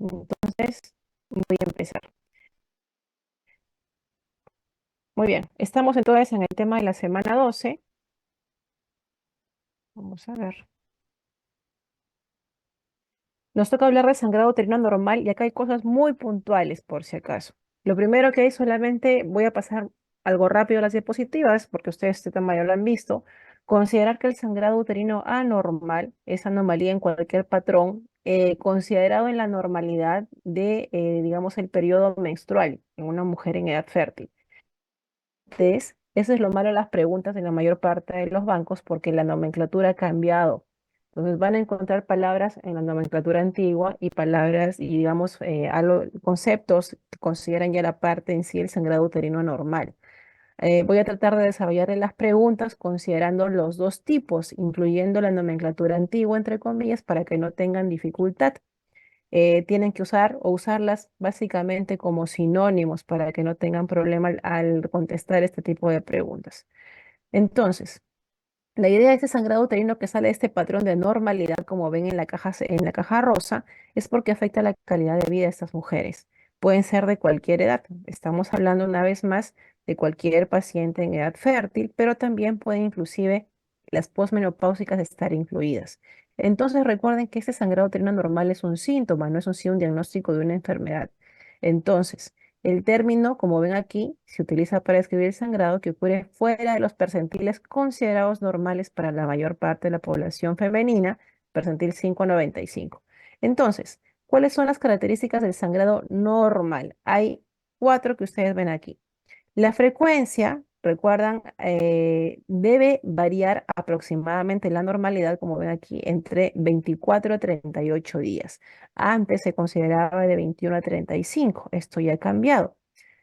Entonces, voy a empezar. Muy bien, estamos entonces en el tema de la semana 12. Vamos a ver. Nos toca hablar de sangrado uterino normal y acá hay cosas muy puntuales por si acaso. Lo primero que hay solamente voy a pasar algo rápido a las diapositivas porque ustedes este tema ya lo han visto. Considerar que el sangrado uterino anormal es anomalía en cualquier patrón considerado en la normalidad de, digamos, el periodo menstrual en una mujer en edad fértil. Eso es lo malo de las preguntas en la mayor parte de los bancos porque la nomenclatura ha cambiado. Entonces van a encontrar palabras en la nomenclatura antigua y palabras y digamos conceptos que consideran ya la parte en sí el sangrado uterino anormal. Voy a tratar de desarrollar las preguntas considerando los dos tipos, incluyendo la nomenclatura antigua, entre comillas, para que no tengan dificultad. Tienen que usar o usarlas básicamente como sinónimos para que no tengan problema al contestar este tipo de preguntas. Entonces, la idea de este sangrado uterino que sale de este patrón de normalidad, como ven en en la caja rosa, es porque afecta la calidad de vida de estas mujeres. Pueden ser de cualquier edad. Estamos hablando una vez más de cualquier paciente en edad fértil, pero también pueden inclusive las posmenopáusicas estar incluidas. Entonces recuerden que este sangrado uterino normal es un síntoma, no es un diagnóstico de una enfermedad. Entonces, el término, como ven aquí, se utiliza para describir el sangrado que ocurre fuera de los percentiles considerados normales para la mayor parte de la población femenina, percentil 5 a 95. Entonces, ¿cuáles son las características del sangrado normal? Hay cuatro que ustedes ven aquí. La frecuencia, recuerdan, debe variar aproximadamente la normalidad, como ven aquí, entre 24 a 38 días. Antes se consideraba de 21 a 35. Esto ya ha cambiado.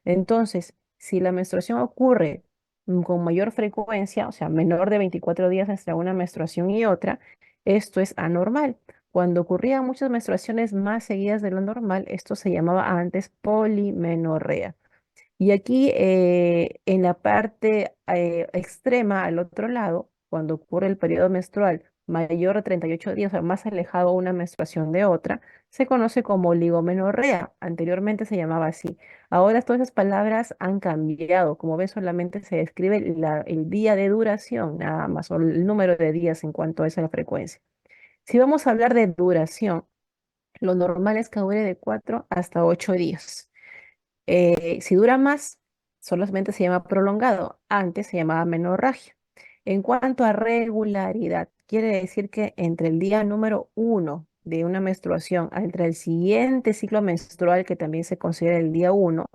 Entonces, si la menstruación ocurre con mayor frecuencia, o sea, menor de 24 días entre una menstruación y otra, esto es anormal. Cuando ocurrían muchas menstruaciones más seguidas de lo normal, esto se llamaba antes polimenorrea. Y aquí en la parte extrema, al otro lado, cuando ocurre el periodo menstrual mayor de 38 días, o sea, más alejado una menstruación de otra, se conoce como oligomenorrea. Anteriormente se llamaba así. Ahora todas esas palabras han cambiado. Como ves, solamente se describe el día de duración, nada más, o el número de días en cuanto a esa frecuencia. Si vamos a hablar de duración, lo normal es que dure de 4 hasta 8 días. Si dura más, solamente se llama prolongado. Antes se llamaba menorragia. En cuanto a regularidad, quiere decir que entre el día número 1 de una menstruación entre el siguiente ciclo menstrual, que también se considera el día 1,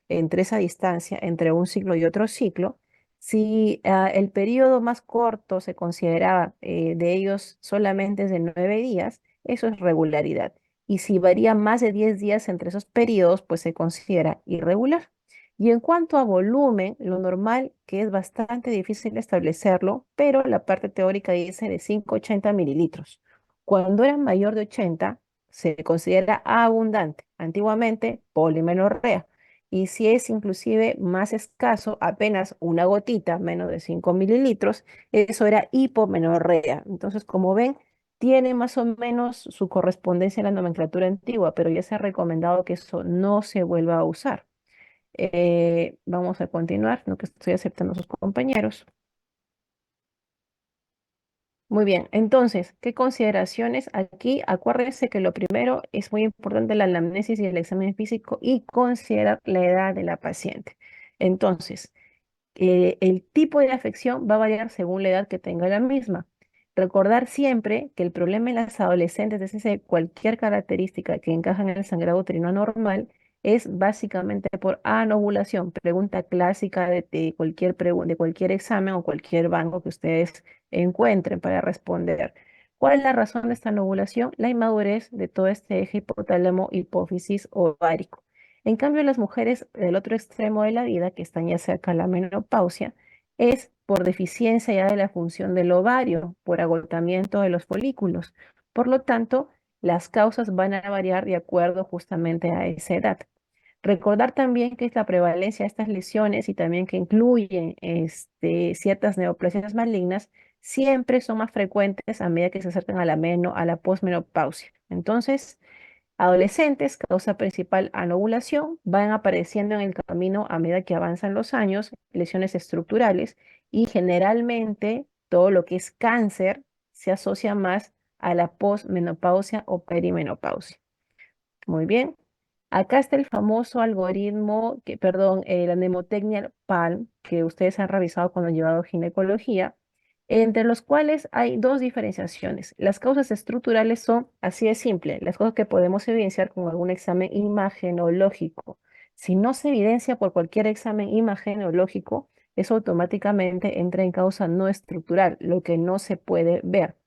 entre esa distancia, entre un ciclo y otro ciclo, si el periodo más corto se consideraba de ellos solamente es de 9 días, eso es regularidad. Y si varía más de 10 días entre esos periodos, pues se considera irregular. Y en cuanto a volumen, lo normal, que es bastante difícil establecerlo, pero la parte teórica dice de 580 mililitros. Cuando era mayor de 80, se considera abundante. Antiguamente, polimenorrea. Y si es inclusive más escaso, apenas una gotita, menos de 5 mililitros, eso era hipomenorrea. Entonces, como ven, tiene más o menos su correspondencia en la nomenclatura antigua, pero ya se ha recomendado que eso no se vuelva a usar. Vamos a continuar, lo que estoy aceptando a sus compañeros. Muy bien, entonces, ¿qué consideraciones aquí? Acuérdense que lo primero es muy importante la anamnesis y el examen físico y considerar la edad de la paciente. Entonces, el tipo de afección va a variar según la edad que tenga la misma. Recordar siempre que el problema en las adolescentes es ese, cualquier característica que encaja en el sangrado uterino anormal es básicamente por anovulación, pregunta clásica de cualquier examen o cualquier banco que ustedes encuentren para responder. ¿Cuál es la razón de esta anovulación? La inmadurez de todo este eje hipotálamo, hipófisis ovárico. En cambio, las mujeres del otro extremo de la vida, que están ya cerca de la menopausia, es por deficiencia ya de la función del ovario, por agotamiento de los folículos. Por lo tanto, las causas van a variar de acuerdo justamente a esa edad. Recordar también que es la prevalencia de estas lesiones y también que incluyen ciertas neoplasias malignas siempre son más frecuentes a medida que se acercan a la posmenopausia. Entonces, Adolescentes, causa principal anovulación, van apareciendo en el camino a medida que avanzan los años, lesiones estructurales y generalmente todo lo que es cáncer se asocia más a la posmenopausia o perimenopausia. Muy bien. Acá está el famoso algoritmo, perdón, la mnemotecnia PALM, que ustedes han revisado cuando han llevado ginecología, entre los cuales hay dos diferenciaciones. Las causas estructurales son así de simple, las cosas que podemos evidenciar con algún examen imagenológico. Si no se evidencia por cualquier examen imagenológico, eso automáticamente entra en causa no estructural, lo que no se puede ver.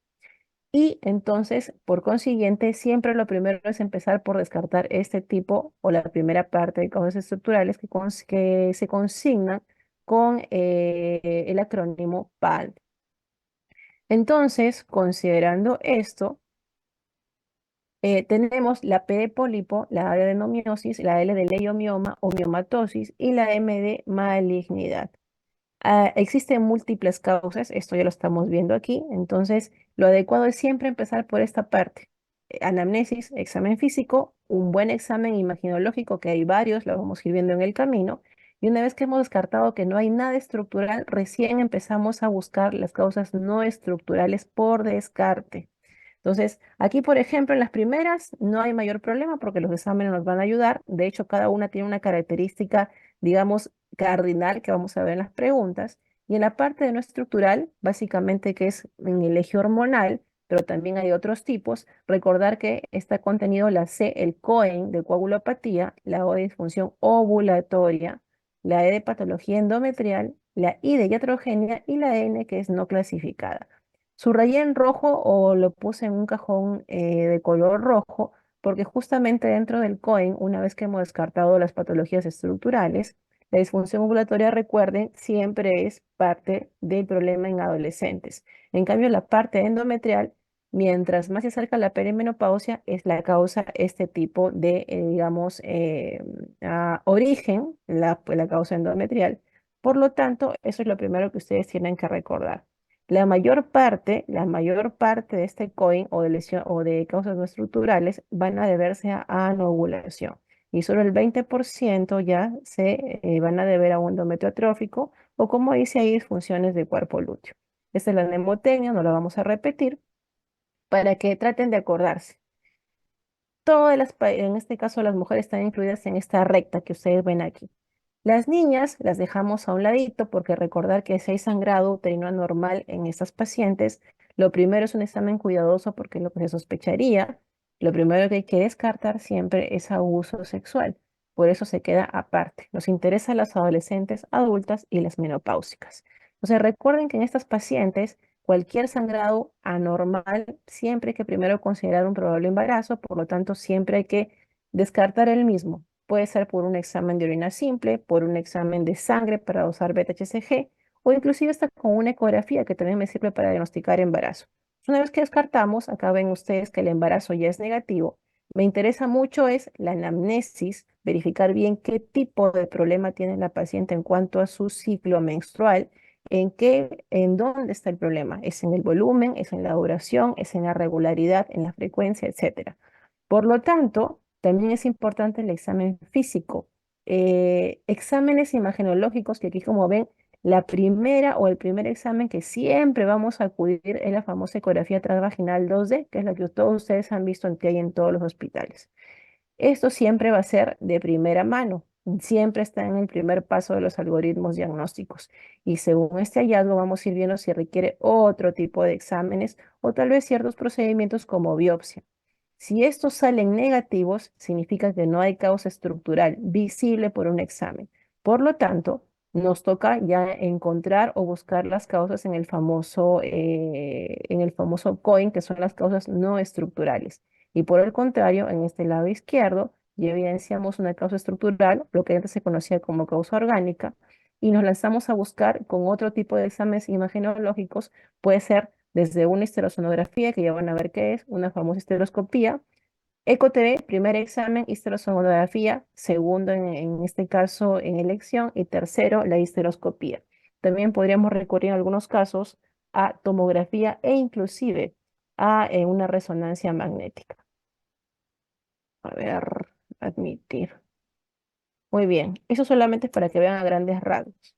Y entonces, por consiguiente, siempre lo primero es empezar por descartar este tipo o la primera parte de causas estructurales que se consignan con el acrónimo PAL. Entonces, considerando esto, tenemos la P de pólipo, la A de adenomiosis, la L de leiomioma o miomatosis y la M de malignidad. Existen múltiples causas, esto ya lo estamos viendo aquí, entonces lo adecuado es siempre empezar por esta parte. Anamnesis, examen físico, un buen examen imaginológico, que hay varios, lo vamos a ir viendo en el camino, y una vez que hemos descartado que no hay nada estructural, recién empezamos a buscar las causas no estructurales por descarte. Entonces, aquí, por ejemplo, en las primeras no hay mayor problema porque los exámenes nos van a ayudar. De hecho, cada una tiene una característica, digamos, cardinal que vamos a ver en las preguntas. Y en la parte de no estructural, básicamente que es en el eje hormonal, pero también hay otros tipos. Recordar que está contenido la C, el COEN de coagulopatía, la O de disfunción ovulatoria, la E de patología endometrial, la I de iatrogenia y la N que es no clasificada. Subrayé en rojo o lo puse en un cajón de color rojo porque justamente dentro del COEN, una vez que hemos descartado las patologías estructurales, la disfunción ovulatoria, recuerden, siempre es parte del problema en adolescentes. En cambio, la parte endometrial, mientras más se acerca la perimenopausia, es la causa este tipo de, digamos, origen, la causa endometrial. Por lo tanto, eso es lo primero que ustedes tienen que recordar. La mayor parte de este COIN o de lesión o de causas no estructurales van a deberse a anovulación y solo el 20% ya se van a deber a un endometrio atrófico o como dice ahí, disfunciones del cuerpo lúteo. Esta es la mnemotecnia, no la vamos a repetir, para que traten de acordarse. En este caso las mujeres están incluidas en esta recta que ustedes ven aquí. Las niñas las dejamos a un ladito porque recordar que si hay sangrado uterino anormal en estas pacientes, lo primero es un examen cuidadoso porque es lo que se sospecharía. Lo primero que hay que descartar siempre es abuso sexual. Por eso se queda aparte. Nos interesan las adolescentes, adultas y las menopáusicas. Entonces recuerden que en estas pacientes cualquier sangrado anormal siempre hay que primero considerar un probable embarazo, por lo tanto siempre hay que descartar el mismo. Puede ser por un examen de orina simple, por un examen de sangre para usar beta-HCG o inclusive hasta con una ecografía que también me sirve para diagnosticar embarazo. Una vez que descartamos, acá ven ustedes que el embarazo ya es negativo. Me interesa mucho es la anamnesis, verificar bien qué tipo de problema tiene la paciente en cuanto a su ciclo menstrual, en dónde está el problema. ¿Es en el volumen, es en la duración, es en la regularidad, en la frecuencia, etcétera? Por lo tanto, también es importante el examen físico. Exámenes imagenológicos, que aquí como ven, la primera o el primer examen que siempre vamos a acudir es la famosa ecografía transvaginal 2D, que es la que todos ustedes han visto que hay en todos los hospitales. Esto siempre va a ser de primera mano, siempre está en el primer paso de los algoritmos diagnósticos. Y según este hallazgo vamos a ir viendo si requiere otro tipo de exámenes o tal vez ciertos procedimientos como biopsia. Si estos salen negativos, significa que no hay causa estructural visible por un examen. Por lo tanto, nos toca ya encontrar o buscar las causas en el famoso COIN, que son las causas no estructurales. Y por el contrario, en este lado izquierdo, ya evidenciamos una causa estructural, lo que antes se conocía como causa orgánica, y nos lanzamos a buscar con otro tipo de exámenes imagenológicos, puede ser desde una histerosonografía, que ya van a ver qué es, una famosa histeroscopía, ECO-TV, primer examen, histerosonografía, segundo en este caso en elección y tercero la histeroscopía. También podríamos recurrir en algunos casos a tomografía e inclusive a una resonancia magnética. A ver, admitir. Muy bien, eso solamente es para que vean a grandes rasgos.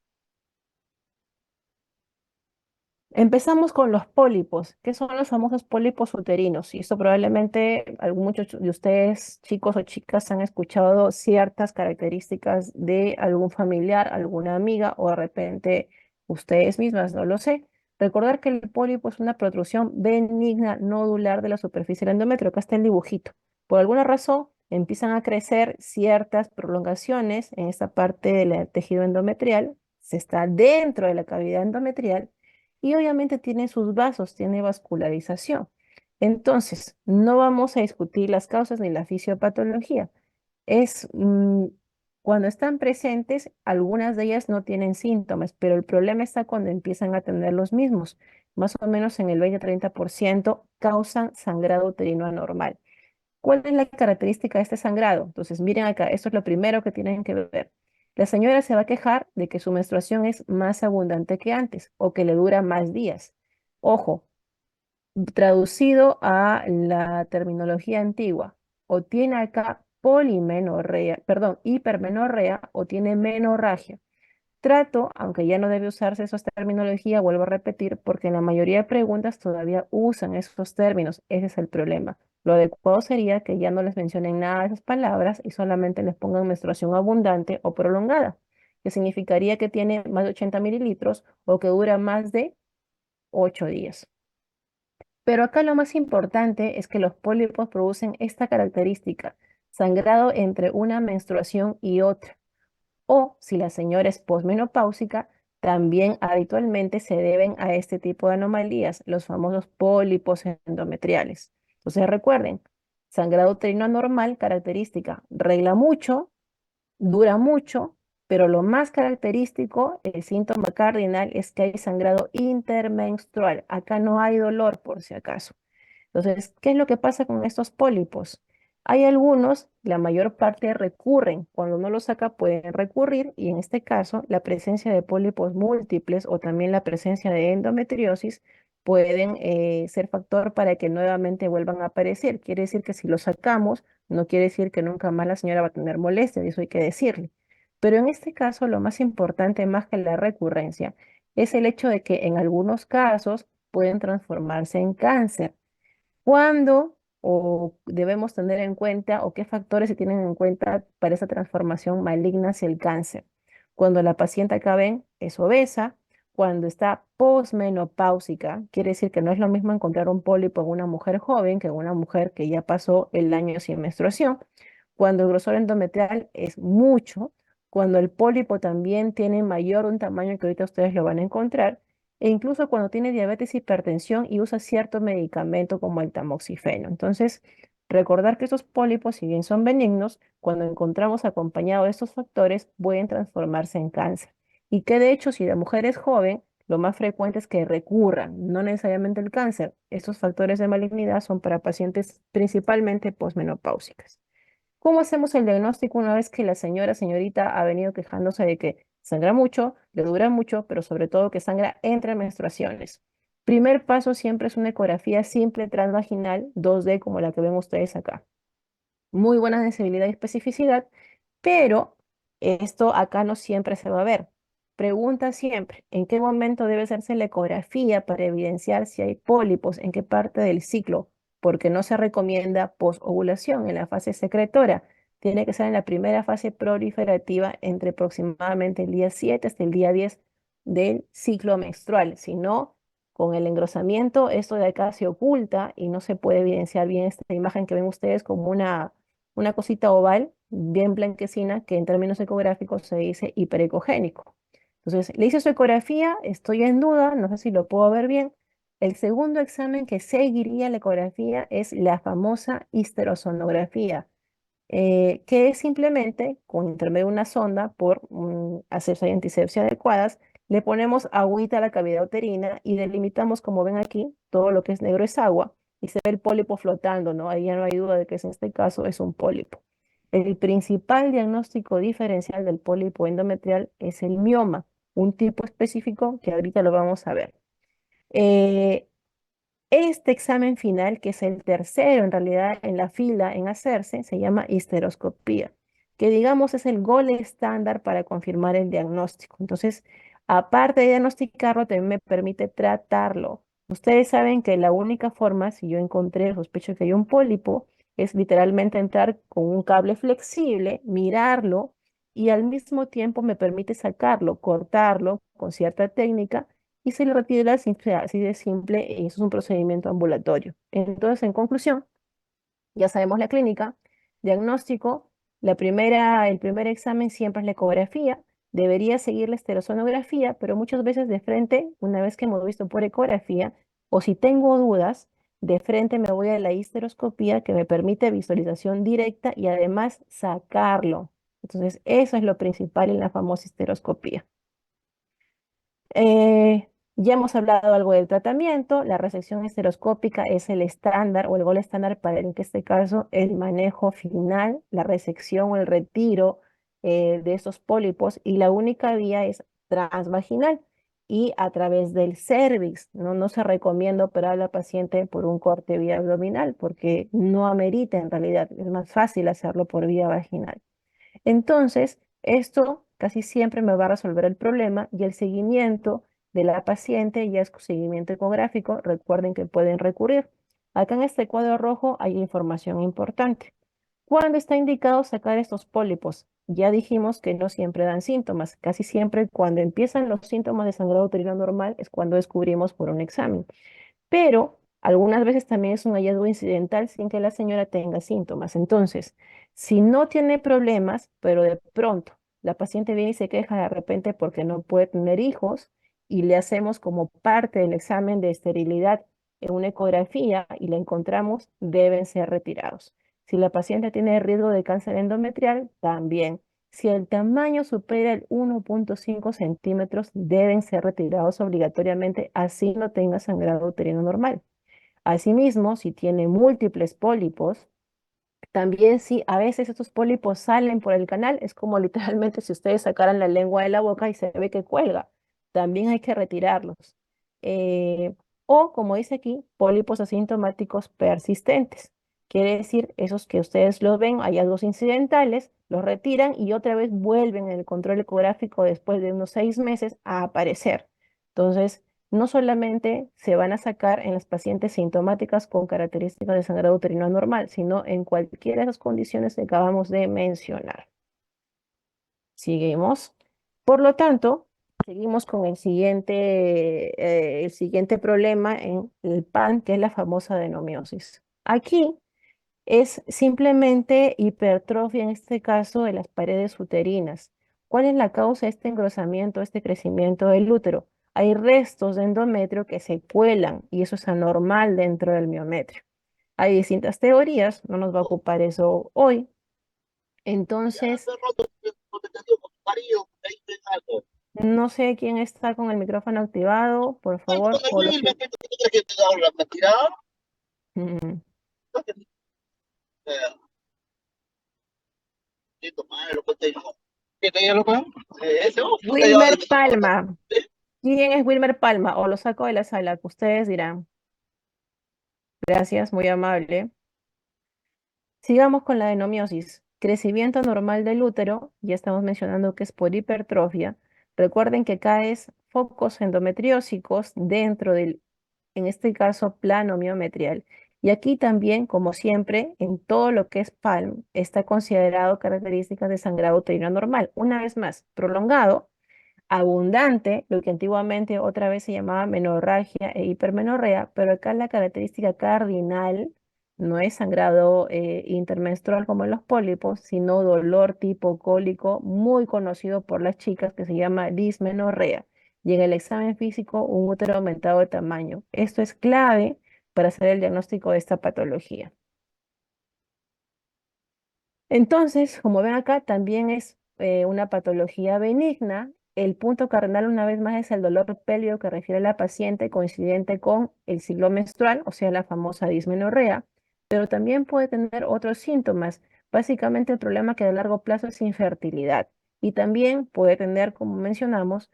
Empezamos con los pólipos. ¿Qué son los famosos pólipos uterinos? Y esto probablemente muchos de ustedes, chicos o chicas, han escuchado ciertas características de algún familiar, alguna amiga o de repente ustedes mismas, no lo sé. Recordar que el pólipo es una protrusión benigna nodular de la superficie del endometrio. Acá está el dibujito. Por alguna razón empiezan a crecer ciertas prolongaciones en esta parte del tejido endometrial. Se está dentro de la cavidad endometrial y obviamente tiene sus vasos, tiene vascularización. Entonces, no vamos a discutir las causas ni la fisiopatología. Es cuando están presentes, algunas de ellas no tienen síntomas, pero el problema está cuando empiezan a tener los mismos. Más o menos en el 20-30% causan sangrado uterino anormal. ¿Cuál es la característica de este sangrado? Entonces, miren acá, esto es lo primero que tienen que ver. La señora se va a quejar de que su menstruación es más abundante que antes o que le dura más días. Ojo, traducido a la terminología antigua, o tiene acá polimenorrea, perdón, hipermenorrea o tiene menorragia. Trato, aunque ya no debe usarse esa terminología, vuelvo a repetir, porque en la mayoría de preguntas todavía usan esos términos. Ese es el problema. Lo adecuado sería que ya no les mencionen nada de esas palabras y solamente les pongan menstruación abundante o prolongada, que significaría que tiene más de 80 mililitros o que dura más de 8 días. Pero acá lo más importante es que los pólipos producen esta característica, sangrado entre una menstruación y otra. O si la señora es posmenopáusica, también habitualmente se deben a este tipo de anomalías, los famosos pólipos endometriales. Entonces recuerden, sangrado uterino anormal, característica, regla mucho, dura mucho, pero lo más característico, el síntoma cardinal es que hay sangrado intermenstrual. Acá no hay dolor por si acaso. Entonces, ¿qué es lo que pasa con estos pólipos? Hay algunos, la mayor parte recurren. Cuando uno los saca, pueden recurrir y en este caso, la presencia de pólipos múltiples o también la presencia de endometriosis pueden ser factor para que nuevamente vuelvan a aparecer. Quiere decir que si los sacamos, no quiere decir que nunca más la señora va a tener molestias, y eso hay que decirle. Pero en este caso, lo más importante, más que la recurrencia, es el hecho de que en algunos casos pueden transformarse en cáncer. ¿Cuándo o debemos tener en cuenta o qué factores se tienen en cuenta para esa transformación maligna hacia el cáncer? Cuando la paciente acá ven es obesa, cuando está posmenopáusica, quiere decir que no es lo mismo encontrar un pólipo en una mujer joven que en una mujer que ya pasó el año sin menstruación, cuando el grosor endometrial es mucho, cuando el pólipo también tiene mayor un tamaño que ahorita ustedes lo van a encontrar, e incluso cuando tiene diabetes, hipertensión y usa cierto medicamento como el tamoxifeno. Entonces, recordar que estos pólipos, si bien son benignos, cuando encontramos acompañado de estos factores, pueden transformarse en cáncer. Y que de hecho, si la mujer es joven, lo más frecuente es que recurran, no necesariamente el cáncer. Estos factores de malignidad son para pacientes principalmente posmenopáusicas. ¿Cómo hacemos el diagnóstico una vez que la señorita ha venido quejándose de que sangra mucho, le dura mucho, pero sobre todo que sangra entre menstruaciones? Primer paso siempre es una ecografía simple transvaginal 2D como la que ven ustedes acá. Muy buena sensibilidad y especificidad, pero esto acá no siempre se va a ver. Pregunta siempre, ¿en qué momento debe hacerse la ecografía para evidenciar si hay pólipos, en qué parte del ciclo? Porque no se recomienda posovulación en la fase secretora. Tiene que ser en la primera fase proliferativa entre aproximadamente el día 7 hasta el día 10 del ciclo menstrual. Si no, con el engrosamiento, esto de acá se oculta y no se puede evidenciar bien esta imagen que ven ustedes como una cosita oval, bien blanquecina, que en términos ecográficos se dice hiperecogénico. Entonces, le hice su ecografía, estoy en duda, no sé si lo puedo ver bien. El segundo examen que seguiría la ecografía es la famosa histerosonografía, que es simplemente, con intermedio de una sonda, por asepsia y antisepsia adecuadas, le ponemos agüita a la cavidad uterina y delimitamos, como ven aquí, todo lo que es negro es agua y se ve el pólipo flotando, ¿no? Ahí ya no hay duda de que en este caso es un pólipo. El principal diagnóstico diferencial del pólipo endometrial es el mioma, un tipo específico que ahorita lo vamos a ver. Eh, Este examen final, que es el tercero en realidad en la fila en hacerse, se llama histeroscopía, que digamos es el gol estándar para confirmar el diagnóstico. Entonces, aparte de diagnosticarlo, también me permite tratarlo. Ustedes saben que la única forma, si yo encontré, sospecho que hay un pólipo, es literalmente entrar con un cable flexible, mirarlo y al mismo tiempo me permite sacarlo, cortarlo con cierta técnica y se le retira así de simple, y eso es un procedimiento ambulatorio. Entonces, en conclusión, ya sabemos la clínica, diagnóstico, el primer examen siempre es la ecografía, debería seguir la esterosonografía, pero muchas veces de frente, una vez que hemos visto por ecografía, o si tengo dudas, de frente me voy a la histeroscopía que me permite visualización directa y además sacarlo. Entonces, eso es lo principal en la famosa histeroscopía. Ya hemos hablado algo del tratamiento. La resección histeroscópica es el estándar o el gol estándar para, en este caso, el manejo final, la resección o el retiro de estos pólipos. Y la única vía es transvaginal y a través del cervix. No se recomienda operar a la paciente por un corte vía abdominal porque no amerita en realidad. Es más fácil hacerlo por vía vaginal. Entonces, esto casi siempre me va a resolver el problema y el seguimiento de la paciente ya es seguimiento ecográfico. Recuerden que pueden recurrir. Acá en este cuadro rojo hay información importante. ¿Cuándo está indicado sacar estos pólipos? Ya dijimos que no siempre dan síntomas. Casi siempre cuando empiezan los síntomas de sangrado uterino normal es cuando descubrimos por un examen, pero algunas veces también es un hallazgo incidental sin que la señora tenga síntomas. Entonces, si no tiene problemas, pero de pronto la paciente viene y se queja de repente porque no puede tener hijos y le hacemos como parte del examen de esterilidad en una ecografía y la encontramos, deben ser retirados. Si la paciente tiene riesgo de cáncer endometrial, también. Si el tamaño supera el 1,5 centímetros, deben ser retirados obligatoriamente, así no tenga sangrado uterino normal. Asimismo, si tiene múltiples pólipos, también si a veces estos pólipos salen por el canal, es como literalmente si ustedes sacaran la lengua de la boca y se ve que cuelga, también hay que retirarlos. Eh, o como dice aquí, pólipos asintomáticos persistentes. Quiere decir, esos que ustedes los ven, hallazgos incidentales, los retiran y otra vez vuelven en el control ecográfico después de unos 6 meses a aparecer. Entonces, no solamente se van a sacar en las pacientes sintomáticas con características de sangrado uterino anormal, sino en cualquiera de esas condiciones que acabamos de mencionar. Seguimos. Por lo tanto, seguimos con el siguiente problema en el PAN, que es la famosa adenomiosis. Aquí es simplemente hipertrofia, en este caso, de las paredes uterinas. ¿Cuál es la causa de este engrosamiento, este crecimiento del útero? Hay restos de endometrio que se cuelan y eso es anormal dentro del miometrio. Hay distintas teorías, no nos va a ocupar eso hoy. Entonces, no sé quién está con el micrófono activado, por favor, o los... Mm. Wilmer Palma. ¿Quién es Wilmer Palma? O lo saco de la sala, que ustedes dirán. Gracias, muy amable. Sigamos con la adenomiosis. Crecimiento normal del útero, ya estamos mencionando que es por hipertrofia. Recuerden que acá es focos endometriósicos dentro del, en este caso, plano miometrial. Y aquí también, como siempre, en todo lo que es PALM, está considerado características de sangrado uterino normal. Una vez más, prolongado, abundante, lo que antiguamente otra vez se llamaba menorragia e hipermenorrea, pero acá la característica cardinal no es sangrado intermenstrual como en los pólipos, sino dolor tipo cólico muy conocido por las chicas que se llama dismenorrea. Y en el examen físico, un útero aumentado de tamaño. Esto es clave para hacer el diagnóstico de esta patología. Entonces, como ven acá, también es una patología benigna. El punto cardinal, una vez más, es el dolor pélvico que refiere la paciente coincidente con el ciclo menstrual, o sea, la famosa dismenorrea, pero también puede tener otros síntomas. Básicamente, el problema que a largo plazo es infertilidad y también puede tener, como mencionamos,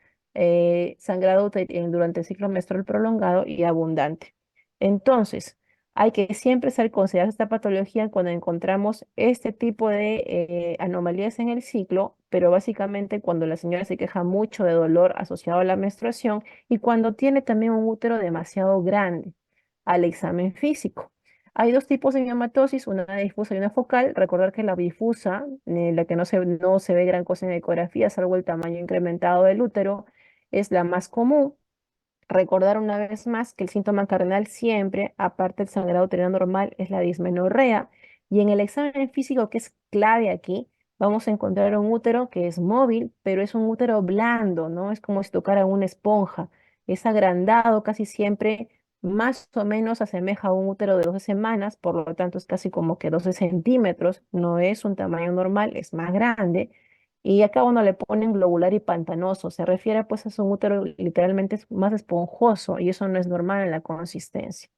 sangrado durante el ciclo menstrual prolongado y abundante. Entonces, hay que siempre ser considerar esta patología cuando encontramos este tipo de anomalías en el ciclo, pero básicamente cuando la señora se queja mucho de dolor asociado a la menstruación y cuando tiene también un útero demasiado grande al examen físico. Hay dos tipos de miomatosis, una difusa y una focal. Recordar que la difusa, la que no se ve gran cosa en ecografía, salvo el tamaño incrementado del útero, es la más común. Recordar una vez más que el síntoma cardinal siempre, aparte del sangrado uterino normal, es la dismenorrea. Y en el examen físico, que es clave aquí, vamos a encontrar un útero que es móvil, pero es un útero blando, ¿no? Es como si tocara una esponja. Es agrandado casi siempre, más o menos asemeja a un útero de 12 semanas, por lo tanto es casi como que 12 centímetros, no es un tamaño normal, es más grande. Y acá uno le ponen globular y pantanoso. Se refiere pues a un útero literalmente es más esponjoso y eso no es normal en la consistencia.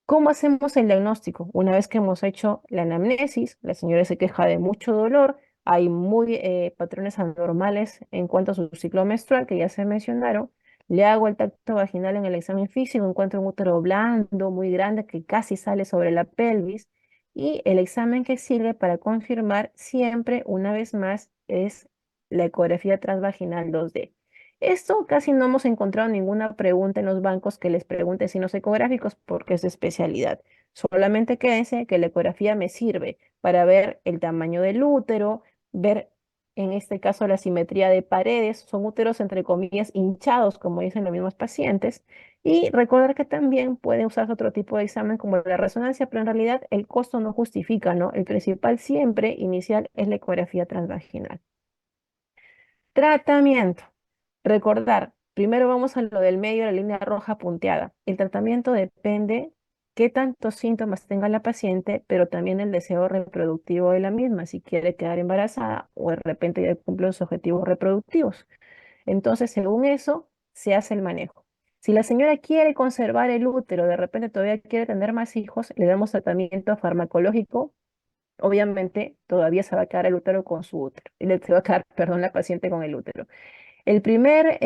¿Cómo hacemos el diagnóstico? Una vez que hemos hecho la anamnesis, la señora se queja de mucho dolor, hay muy patrones anormales en cuanto a su ciclo menstrual que ya se mencionaron. Le hago el tacto vaginal en el examen físico, encuentro un útero blando, muy grande, que casi sale sobre la pelvis. Y el examen que sigue para confirmar siempre, una vez más, es la ecografía transvaginal 2D. Esto casi no hemos encontrado ninguna pregunta en los bancos que les pregunte signos ecográficos porque es de especialidad. Solamente quédense que la ecografía me sirve para ver el tamaño del útero, ver en este caso la simetría de paredes, son úteros entre comillas hinchados, como dicen los mismos pacientes, y recordar que también pueden usar otro tipo de examen como la resonancia, pero en realidad el costo no justifica, ¿no? El principal siempre inicial es la ecografía transvaginal. Tratamiento. Recordar, primero vamos a lo del medio, la línea roja punteada. El tratamiento depende qué tantos síntomas tenga la paciente, pero también el deseo reproductivo de la misma, si quiere quedar embarazada o de repente ya cumple los objetivos reproductivos. Entonces, según eso, se hace el manejo. Si la señora quiere conservar el útero, de repente todavía quiere tener más hijos, le damos tratamiento farmacológico. Obviamente, todavía se va a quedar el útero con su útero, y se va a quedar, perdón, la paciente con el útero. El primer,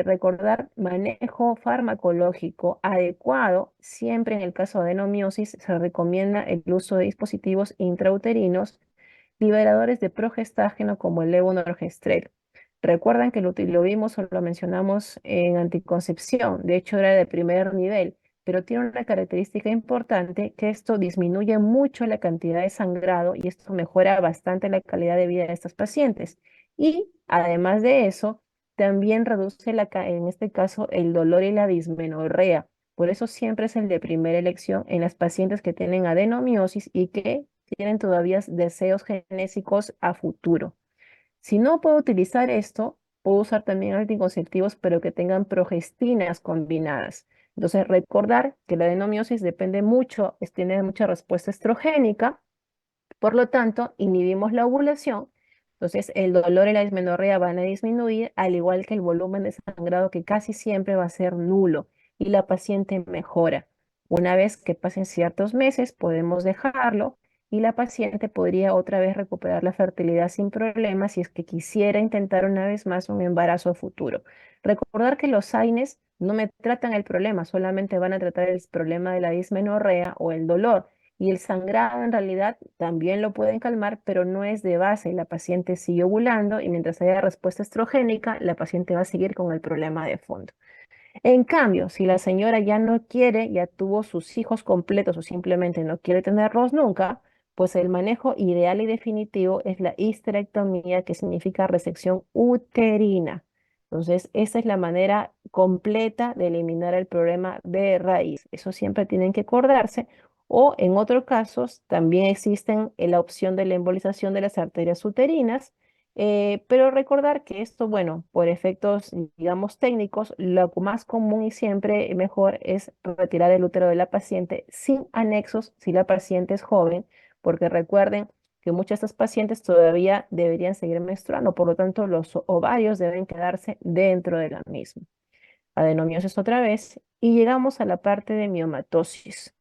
recordar, manejo farmacológico adecuado, siempre en el caso de adenomiosis se recomienda el uso de dispositivos intrauterinos liberadores de progestágeno como el levonorgestrel. Recuerdan que lo vimos o lo mencionamos en anticoncepción, de hecho era de primer nivel, pero tiene una característica importante que esto disminuye mucho la cantidad de sangrado y esto mejora bastante la calidad de vida de estas pacientes. Y además de eso, también reduce en este caso el dolor y la dismenorrea. Por eso siempre es el de primera elección en las pacientes que tienen adenomiosis y que tienen todavía deseos genésicos a futuro. Si no puedo utilizar esto, puedo usar también anticonceptivos, pero que tengan progestinas combinadas. Entonces, recordar que la adenomiosis depende mucho, tiene mucha respuesta estrogénica, por lo tanto, inhibimos la ovulación. Entonces, el dolor y la dismenorrea van a disminuir, al igual que el volumen de sangrado, que casi siempre va a ser nulo y la paciente mejora. Una vez que pasen ciertos meses, podemos dejarlo y la paciente podría otra vez recuperar la fertilidad sin problemas si es que quisiera intentar una vez más un embarazo futuro. Recordar que los AINES no me tratan el problema, solamente van a tratar el problema de la dismenorrea o el dolor. Y el sangrado en realidad también lo pueden calmar, pero no es de base. La paciente sigue ovulando y mientras haya respuesta estrogénica, la paciente va a seguir con el problema de fondo. En cambio, si la señora ya no quiere, ya tuvo sus hijos completos o simplemente no quiere tenerlos nunca, pues el manejo ideal y definitivo es la histerectomía, que significa resección uterina. Entonces, esa es la manera completa de eliminar el problema de raíz. Eso siempre tienen que acordarse. O en otros casos, también existen la opción de la embolización de las arterias uterinas, pero recordar que esto, bueno, por efectos, digamos, técnicos, lo más común y siempre mejor es retirar el útero de la paciente sin anexos si la paciente es joven, porque recuerden que muchas de estas pacientes todavía deberían seguir menstruando, por lo tanto, los ovarios deben quedarse dentro de la misma. Adenomiosis otra vez, y llegamos a la parte de miomatosis.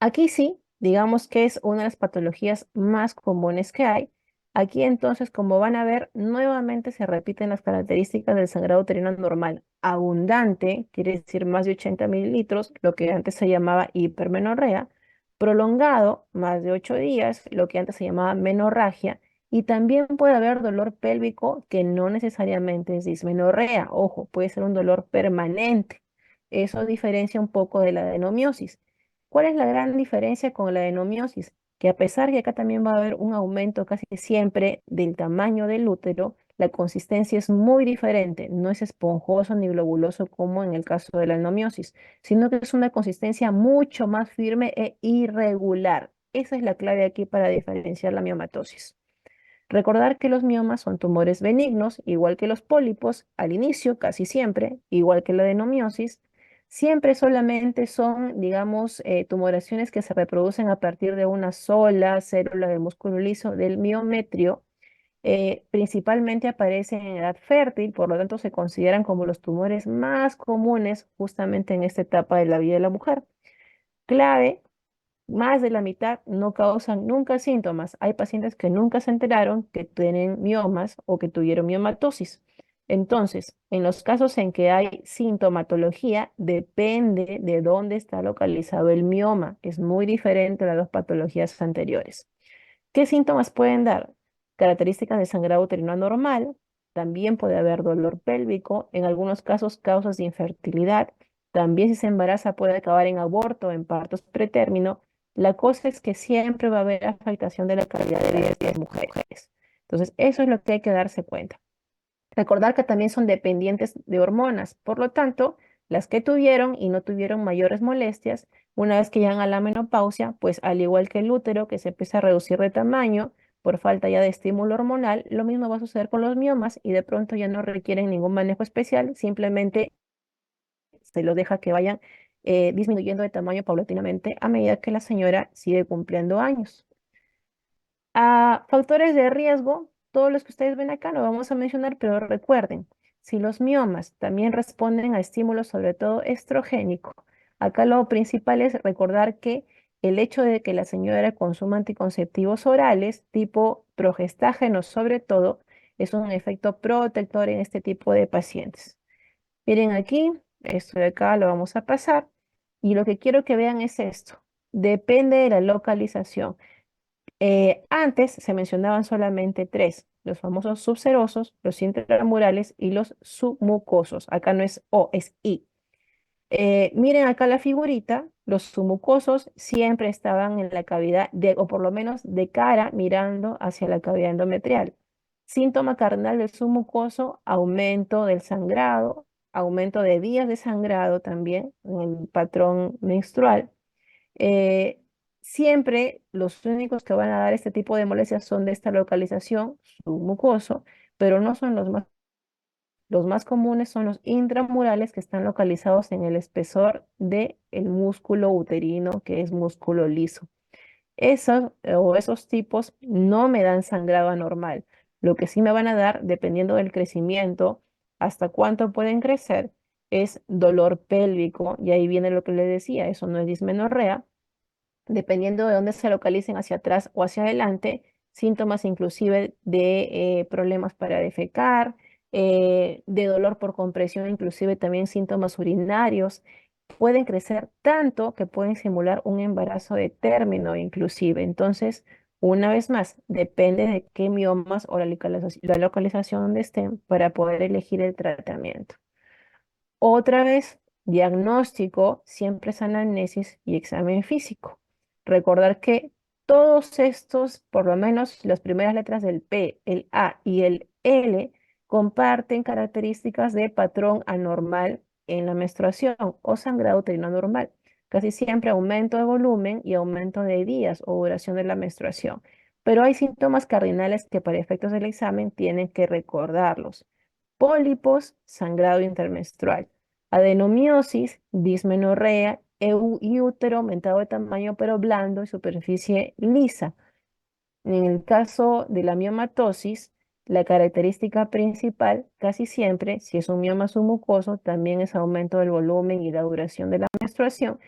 Aquí sí, digamos que es una de las patologías más comunes que hay, Aquí entonces, como van a ver, nuevamente se repiten las características del sangrado uterino normal. Abundante, quiere decir más de 80 mililitros, lo que antes se llamaba hipermenorrea. Prolongado, más de 8 días, lo que antes se llamaba menorragia. Y también puede haber dolor pélvico que no necesariamente es dismenorrea. Ojo, puede ser un dolor permanente. Eso diferencia un poco de la adenomiosis. ¿Cuál es la gran diferencia con la adenomiosis? Que a pesar que acá también va a haber un aumento casi siempre del tamaño del útero, la consistencia es muy diferente, no es esponjoso ni globuloso como en el caso de la adenomiosis, sino que es una consistencia mucho más firme e irregular. Esa es la clave aquí para diferenciar la miomatosis. Recordar que los miomas son tumores benignos, igual que los pólipos, al inicio, casi siempre, igual que la adenomiosis. Siempre solamente son, digamos, tumoraciones que se reproducen a partir de una sola célula de músculo liso del miometrio. Principalmente aparecen en edad fértil, por lo tanto se consideran como los tumores más comunes justamente en esta etapa de la vida de la mujer. Clave, más de la mitad no causan nunca síntomas. Hay pacientes que nunca se enteraron que tienen miomas o que tuvieron miomatosis. Entonces, en los casos en que hay sintomatología, depende de dónde está localizado el mioma. Es muy diferente a las dos patologías anteriores. ¿Qué síntomas pueden dar? Características de sangrado uterino anormal, también puede haber dolor pélvico, en algunos casos causas de infertilidad, también si se embaraza puede acabar en aborto, en partos pretérmino. La cosa es que siempre va a haber afectación de la calidad de vida de las mujeres. Entonces, eso es lo que hay que darse cuenta. Recordar que también son dependientes de hormonas, por lo tanto, las que tuvieron y no tuvieron mayores molestias, una vez que llegan a la menopausia, pues al igual que el útero que se empieza a reducir de tamaño por falta ya de estímulo hormonal, lo mismo va a suceder con los miomas y de pronto ya no requieren ningún manejo especial, simplemente se los deja que vayan disminuyendo de tamaño paulatinamente a medida que la señora sigue cumpliendo años. Factores de riesgo, todos los que ustedes ven acá no vamos a mencionar, pero recuerden, si los miomas también responden a estímulos, sobre todo estrogénico, acá lo principal es recordar que el hecho de que la señora consuma anticonceptivos orales, tipo progestágenos sobre todo, es un efecto protector en este tipo de pacientes. Miren aquí, esto de acá lo vamos a pasar, y lo que quiero que vean es esto, depende de la localización. Antes se mencionaban solamente tres, los famosos subserosos, los intramurales y los submucosos. Acá no es O, es I. Miren acá la figurita, los submucosos siempre estaban en la cavidad, o por lo menos de cara, mirando hacia la cavidad endometrial. Síntoma cardinal del submucoso, aumento del sangrado, aumento de días de sangrado también en el patrón menstrual. eh, Siempre los únicos que van a dar este tipo de molestias son de esta localización, submucoso, pero no son los más comunes son los intramurales que están localizados en el espesor del músculo uterino, que es músculo liso. Esos tipos no me dan sangrado anormal. Lo que sí me van a dar, dependiendo del crecimiento, hasta cuánto pueden crecer, es dolor pélvico. Y ahí viene lo que les decía, eso no es dismenorrea, dependiendo de dónde se localicen hacia atrás o hacia adelante, síntomas inclusive de problemas para defecar, de dolor por compresión, inclusive también síntomas urinarios. Pueden crecer tanto que pueden simular un embarazo de término inclusive. Entonces, una vez más, depende de qué miomas o la localización donde estén para poder elegir el tratamiento. Otra vez, diagnóstico, siempre es anamnesis y examen físico. Recordar que todos estos, por lo menos las primeras letras del P, el A y el L, comparten características de patrón anormal en la menstruación o sangrado uterino anormal. Casi siempre aumento de volumen y aumento de días o duración de la menstruación. Pero hay síntomas cardinales que para efectos del examen tienen que recordarlos. Pólipos, sangrado intermenstrual. Adenomiosis, dismenorrea y útero aumentado de tamaño pero blando y superficie lisa. En el caso de la miomatosis, la característica principal casi siempre, si es un mioma submucoso, también es aumento del volumen y la duración de la menstruación,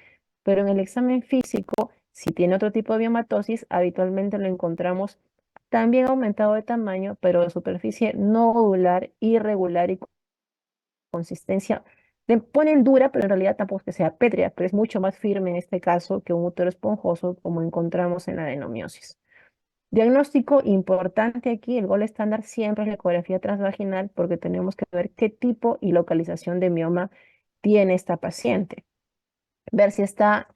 pero en el examen físico, si tiene otro tipo de miomatosis, habitualmente lo encontramos también ha aumentado de tamaño, pero de superficie nodular, irregular y consistencia. Le ponen dura, pero en realidad tampoco es que sea pétrea, pero es mucho más firme en este caso que un útero esponjoso, como encontramos en la adenomiosis. Diagnóstico importante aquí, el gol estándar siempre es la ecografía transvaginal porque tenemos que ver qué tipo y localización de mioma tiene esta paciente. Ver si está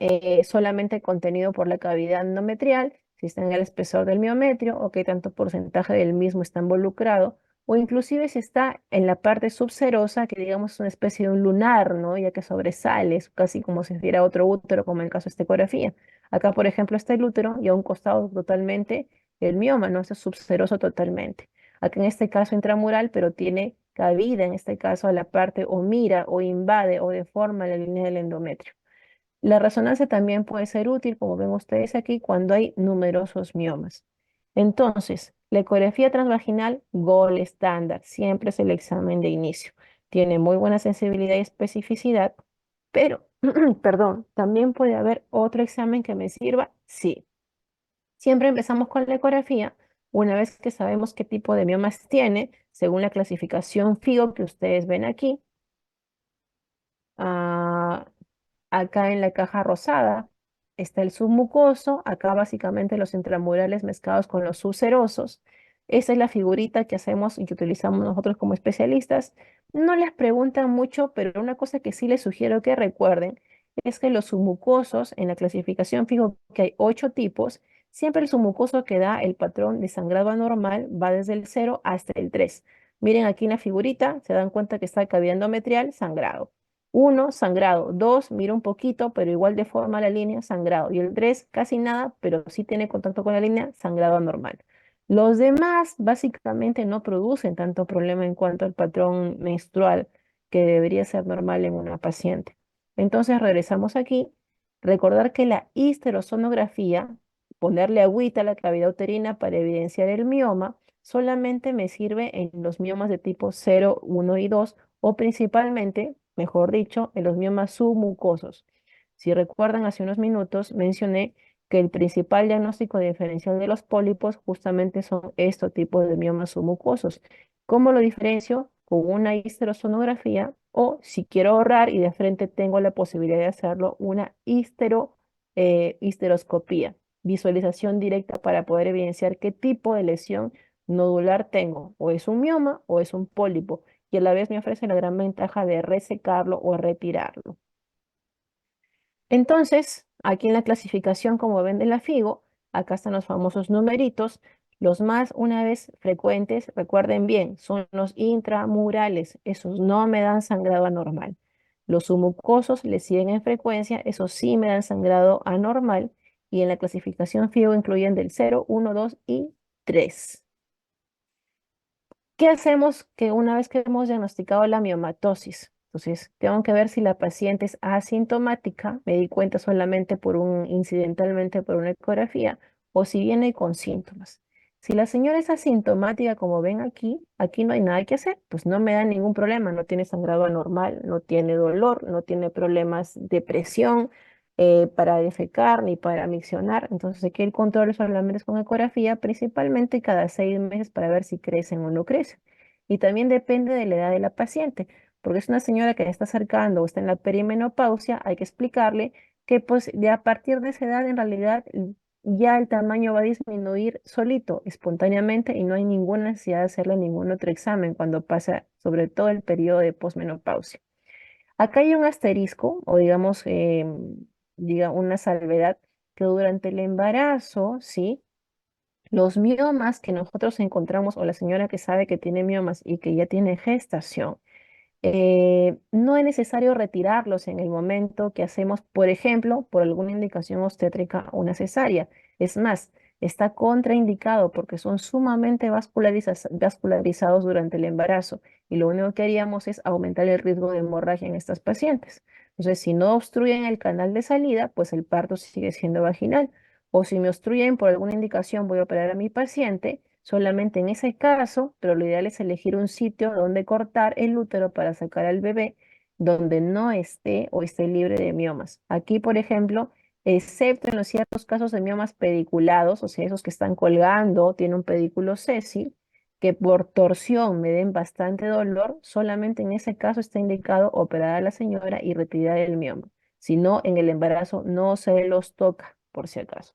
solamente contenido por la cavidad endometrial, si está en el espesor del miometrio o qué tanto porcentaje del mismo está involucrado, o inclusive si está en la parte subserosa, que digamos es una especie de un lunar, ¿no? Ya que sobresale, es casi como si fuera otro útero, como en el caso de esta ecografía. Acá, por ejemplo, está el útero y a un costado totalmente el mioma, ¿no? Este es subseroso totalmente. Acá en este caso intramural, pero tiene cabida, en este caso, a la parte o mira o invade o deforma la línea del endometrio. La resonancia también puede ser útil, como ven ustedes aquí, cuando hay numerosos miomas. Entonces, la ecografía transvaginal, gol estándar, siempre es el examen de inicio. Tiene muy buena sensibilidad y especificidad, pero, perdón, también puede haber otro examen que me sirva, sí. Siempre empezamos con la ecografía, una vez que sabemos qué tipo de miomas tiene, según la clasificación FIGO que ustedes ven aquí. Ah, acá en la caja rosada está el submucoso, acá básicamente los intramurales mezclados con los subserosos. Esa es la figurita que hacemos y que utilizamos nosotros como especialistas. No les preguntan mucho, pero una cosa que sí les sugiero que recuerden es que los submucosos, en la clasificación fijo que hay 8 tipos, siempre el submucoso que da el patrón de sangrado anormal va desde el 0 hasta el 3. Miren aquí en la figurita, se dan cuenta que está cavidad endometrial, sangrado. Uno, sangrado. Dos, mira un poquito, pero igual deforma la línea, sangrado. Y el tres, casi nada, pero sí tiene contacto con la línea, sangrado anormal. Los demás básicamente no producen tanto problema en cuanto al patrón menstrual que debería ser normal en una paciente. Entonces regresamos aquí. Recordar que la histerosonografía, ponerle agüita a la cavidad uterina para evidenciar el mioma, solamente me sirve en los miomas de tipo 0, 1 y 2 o principalmente, mejor dicho, en los miomas submucosos. Si recuerdan, hace unos minutos mencioné que el principal diagnóstico diferencial de los pólipos justamente son estos tipos de miomas submucosos. ¿Cómo lo diferencio? Con una histerosonografía o si quiero ahorrar y de frente tengo la posibilidad de hacerlo, una histeroscopía, visualización directa para poder evidenciar qué tipo de lesión nodular tengo, o es un mioma o es un pólipo y a la vez me ofrece la gran ventaja de resecarlo o retirarlo. Entonces, aquí en la clasificación, como ven de la FIGO, acá están los famosos numeritos. Los más, una vez frecuentes, recuerden bien, son los intramurales. Esos no me dan sangrado anormal. Los submucosos le siguen en frecuencia, esos sí me dan sangrado anormal. Y en la clasificación FIGO incluyen del 0, 1, 2 y 3. ¿Qué hacemos que una vez que hemos diagnosticado la miomatosis? Entonces, tengo que ver si la paciente es asintomática, me di cuenta solamente incidentalmente por una ecografía, o si viene con síntomas. Si la señora es asintomática, como ven aquí, aquí no hay nada que hacer, pues no me da ningún problema, no tiene sangrado anormal, no tiene dolor, no tiene problemas de presión para defecar ni para miccionar. Entonces, aquí el control solamente es con ecografía, principalmente cada 6 meses para ver si crecen o no crecen. Y también depende de la edad de la paciente, porque es una señora que ya está acercando o está en la perimenopausia, hay que explicarle que pues de a partir de esa edad en realidad ya el tamaño va a disminuir solito, espontáneamente, y no hay ninguna necesidad de hacerle ningún otro examen cuando pasa sobre todo el periodo de posmenopausia. Acá hay un asterisco, o digamos, una salvedad, que durante el embarazo, ¿sí? Los miomas que nosotros encontramos, o la señora que sabe que tiene miomas y que ya tiene gestación, no es necesario retirarlos en el momento que hacemos, por ejemplo, por alguna indicación obstétrica o una cesárea. Es más, está contraindicado porque son sumamente vascularizados durante el embarazo y lo único que haríamos es aumentar el riesgo de hemorragia en estas pacientes. Entonces, si no obstruyen el canal de salida, pues el parto sigue siendo vaginal. O si me obstruyen por alguna indicación, voy a operar a mi paciente. Solamente en ese caso, pero lo ideal es elegir un sitio donde cortar el útero para sacar al bebé donde no esté o esté libre de miomas. Aquí, por ejemplo, excepto en los ciertos casos de miomas pediculados, o sea, esos que están colgando, tiene un pedículo sésil, que por torsión me den bastante dolor, solamente en ese caso está indicado operar a la señora y retirar el mioma. Si no, en el embarazo no se los toca, por si acaso.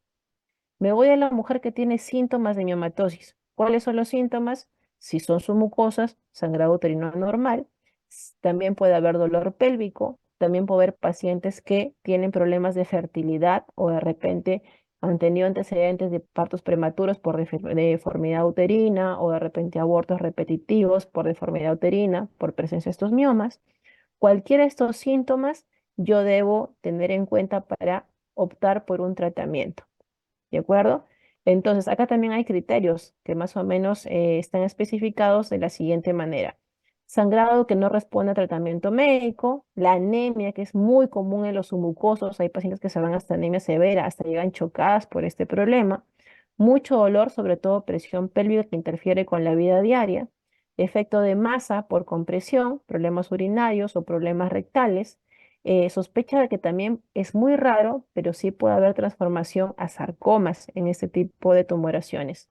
Me voy a la mujer que tiene síntomas de miomatosis. ¿Cuáles son los síntomas? Si son submucosas, sangrado uterino anormal, también puede haber dolor pélvico, también puede haber pacientes que tienen problemas de fertilidad o de repente han tenido antecedentes de partos prematuros por deformidad uterina o de repente abortos repetitivos por deformidad uterina, por presencia de estos miomas. Cualquiera de estos síntomas yo debo tener en cuenta para optar por un tratamiento. ¿De acuerdo? Entonces, acá también hay criterios que más o menos están especificados de la siguiente manera. Sangrado que no responde a tratamiento médico, la anemia que es muy común en los submucosos, hay pacientes que se van hasta anemia severa, hasta llegan chocadas por este problema, mucho dolor, sobre todo presión pélvica que interfiere con la vida diaria, efecto de masa por compresión, problemas urinarios o problemas rectales, sospecha de que también es muy raro, pero sí puede haber transformación a sarcomas en este tipo de tumoraciones.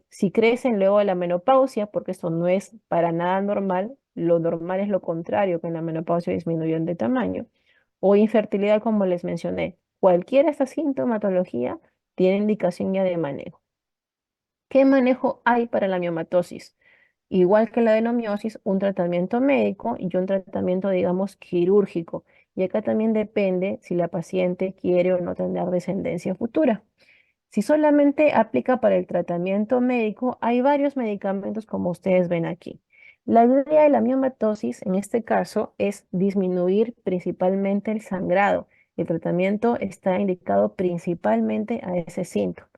Si crecen luego de la menopausia, porque esto no es para nada normal, lo normal es lo contrario, que en la menopausia disminuyen de tamaño, o infertilidad, como les mencioné. Cualquiera de esta sintomatología tiene indicación ya de manejo. ¿Qué manejo hay para la miomatosis? Igual que la adenomiosis, un tratamiento médico y un tratamiento, digamos, quirúrgico. Y acá también depende si la paciente quiere o no tener descendencia futura. Si solamente aplica para el tratamiento médico, hay varios medicamentos como ustedes ven aquí. La idea de la miomatosis en este caso es disminuir principalmente el sangrado. El tratamiento está indicado principalmente a ese síntoma.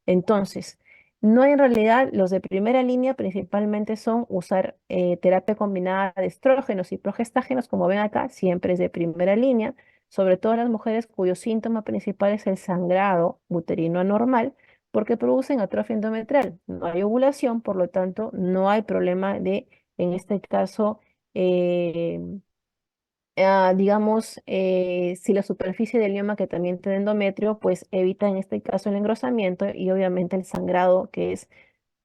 Entonces, no en realidad los de primera línea principalmente son usar terapia combinada de estrógenos y progestágenos, como ven acá, siempre es de primera línea, sobre todo las mujeres cuyo síntoma principal es el sangrado uterino anormal, porque producen atrofia endometrial. No hay ovulación, por lo tanto, no hay problema de, en este caso, eh, digamos, si la superficie del mioma que también tiene endometrio, pues evita en este caso el engrosamiento y obviamente el sangrado que es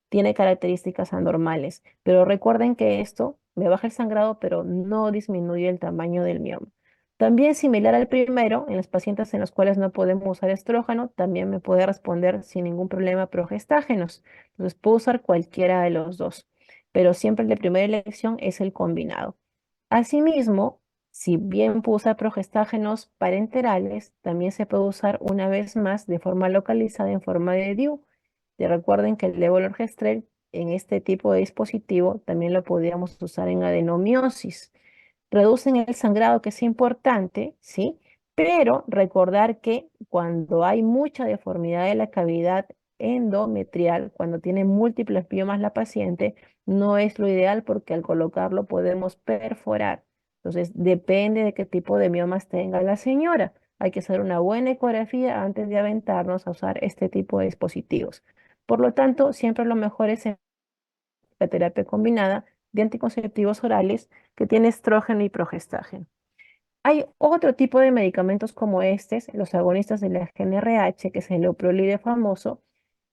tiene características anormales. Pero recuerden que esto me baja el sangrado, pero no disminuye el tamaño del mioma. También similar al primero, en las pacientes en las cuales no podemos usar estrógeno, también me puede responder sin ningún problema progestágenos. Entonces puedo usar cualquiera de los dos, pero siempre el de primera elección es el combinado. Asimismo, si bien puedo usar progestágenos parenterales, también se puede usar una vez más de forma localizada en forma de DIU. Y recuerden que el levolorgestrel en este tipo de dispositivo también lo podríamos usar en adenomiosis. Reducen el sangrado, que es importante, ¿sí? Pero recordar que cuando hay mucha deformidad de la cavidad endometrial, cuando tiene múltiples biomas la paciente, no es lo ideal porque al colocarlo podemos perforar. Entonces, depende de qué tipo de miomas tenga la señora. Hay que hacer una buena ecografía antes de aventarnos a usar este tipo de dispositivos. Por lo tanto, siempre lo mejor es la terapia combinada de anticonceptivos orales que tiene estrógeno y progestágeno. Hay otro tipo de medicamentos como estos, los agonistas de la GnRH, que es el Leuprolide famoso,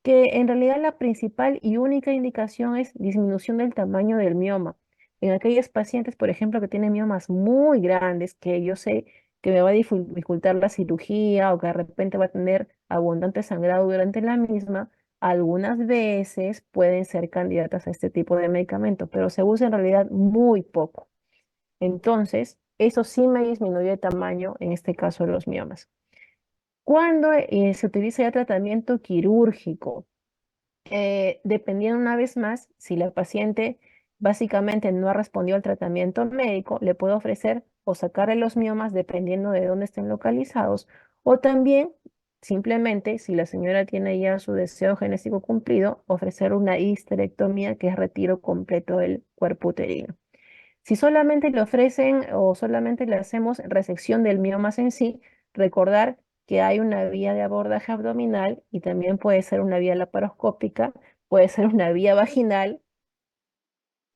que en realidad la principal y única indicación es disminución del tamaño del mioma. En aquellos pacientes, por ejemplo, que tienen miomas muy grandes, que yo sé que me va a dificultar la cirugía o que de repente va a tener abundante sangrado durante la misma, algunas veces pueden ser candidatas a este tipo de medicamento, pero se usa en realidad muy poco. Entonces, eso sí me disminuye el tamaño, en este caso de los miomas. Cuando se utiliza ya tratamiento quirúrgico, dependiendo una vez más, si la paciente básicamente no ha respondido al tratamiento médico, le puedo ofrecer o sacarle los miomas dependiendo de dónde estén localizados, o también simplemente, si la señora tiene ya su deseo genético cumplido, ofrecer una histerectomía, que es retiro completo del cuerpo uterino. Si solamente le ofrecen o solamente le hacemos resección del miomas en sí, recordar que hay una vía de abordaje abdominal y también puede ser una vía laparoscópica, puede ser una vía vaginal,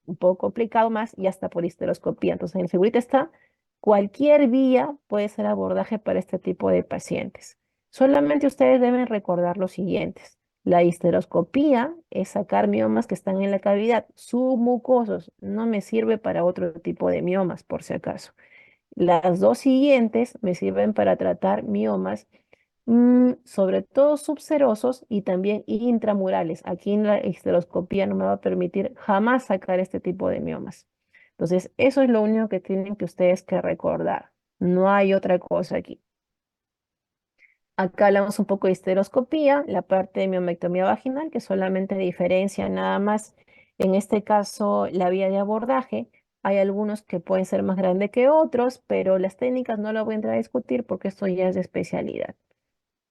un poco complicado más, y hasta por histeroscopía. Entonces, en el figurita está Cualquier vía puede ser abordaje para este tipo de pacientes. Solamente ustedes deben recordar los siguientes. La histeroscopía es sacar miomas que están en la cavidad submucosos. No me sirve para otro tipo de miomas, por si acaso. Las dos siguientes me sirven para tratar miomas, sobre todo subserosos y también intramurales. Aquí en la histeroscopía no me va a permitir jamás sacar este tipo de miomas. Entonces, eso es lo único que tienen que ustedes que recordar. No hay otra cosa aquí. Acá hablamos un poco de histeroscopía, la parte de miomectomía vaginal, que solamente diferencia nada más, en este caso, la vía de abordaje. Hay algunos que pueden ser más grandes que otros, pero las técnicas no lo voy a entrar a discutir porque esto ya es de especialidad.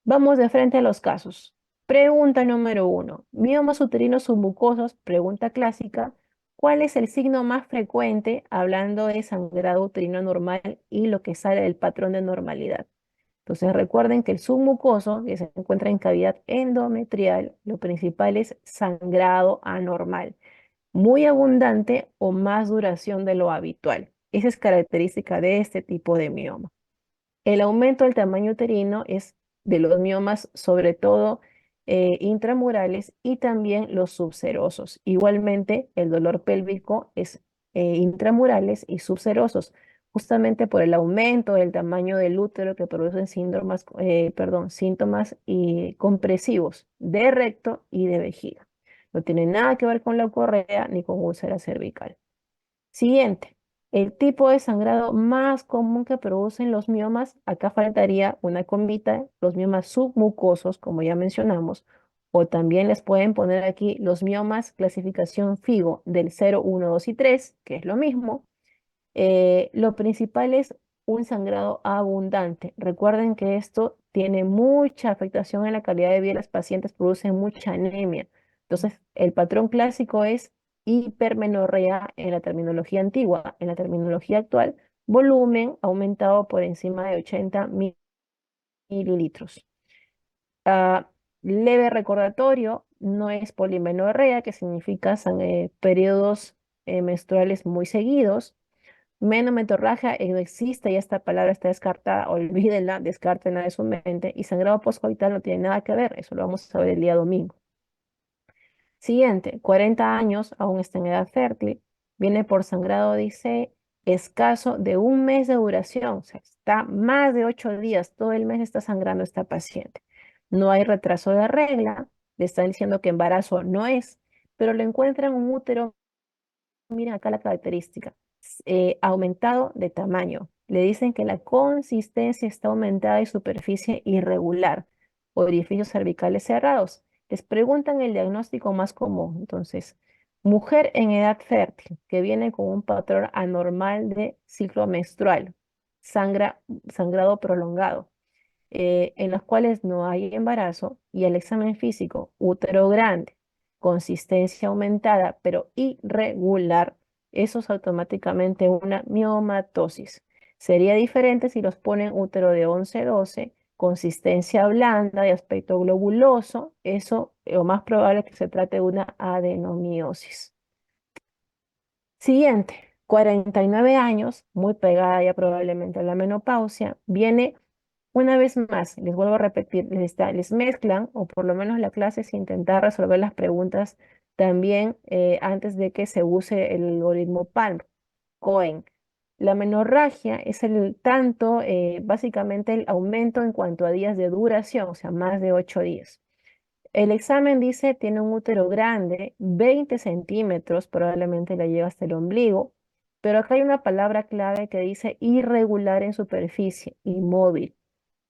Vamos de frente a los casos. Pregunta número uno. Miomas uterinos submucosos, pregunta clásica. ¿Cuál es el signo más frecuente hablando de sangrado uterino normal y lo que sale del patrón de normalidad? Entonces recuerden que el submucoso, que se encuentra en cavidad endometrial, lo principal es sangrado anormal, muy abundante o más duración de lo habitual. Esa es característica de este tipo de mioma. El aumento del tamaño uterino es de los miomas, sobre todo intramurales y también los subserosos. Igualmente, el dolor pélvico es intramurales y subserosos, justamente por el aumento del tamaño del útero que producen síntomas y compresivos de recto y de vejiga. No tiene nada que ver con la correa ni con úlcera cervical. Siguiente, el tipo de sangrado más común que producen los miomas, acá faltaría una comita, los miomas submucosos, como ya mencionamos, o también les pueden poner aquí los miomas clasificación FIGO del 0, 1, 2 y 3, que es lo mismo. Lo principal es un sangrado abundante. Recuerden que esto tiene mucha afectación en la calidad de vida de las pacientes, produce mucha anemia. Entonces, el patrón clásico es hipermenorrea en la terminología antigua. En la terminología actual, volumen aumentado por encima de 80 mililitros. Ah, leve recordatorio, no es polimenorrea, que significa periodos menstruales muy seguidos. Menometorragia no existe y esta palabra está descartada, olvídenla, descártenla de su mente. Y sangrado postcoital no tiene nada que ver, eso lo vamos a ver el día domingo. Siguiente, 40 años, aún está en edad fértil, viene por sangrado, dice, escaso de un mes de duración, o sea, está más de 8 días, todo el mes está sangrando esta paciente. No hay retraso de regla, le están diciendo que embarazo no es, pero le encuentran un útero. Miren acá la característica, aumentado de tamaño. Le dicen que la consistencia está aumentada y superficie irregular, orificios cervicales cerrados. Les preguntan el diagnóstico más común. Entonces, mujer en edad fértil que viene con un patrón anormal de ciclo menstrual, sangrado prolongado, en los cuales no hay embarazo y el examen físico, útero grande, consistencia aumentada pero irregular, eso es automáticamente una miomatosis. Sería diferente si los ponen útero de 11-12, consistencia blanda, de aspecto globuloso, eso lo más probable es que se trate de una adenomiosis. Siguiente, 49 años, muy pegada ya probablemente a la menopausia, viene una vez más, les vuelvo a repetir, les mezclan, o por lo menos la clase es intentar resolver las preguntas también antes de que se use el algoritmo PALM, Cohen. La menorragia es básicamente el aumento en cuanto a días de duración, o sea, más de 8 días. El examen dice tiene un útero grande, 20 centímetros, probablemente le llega hasta el ombligo, pero acá hay una palabra clave que dice irregular en superficie, inmóvil.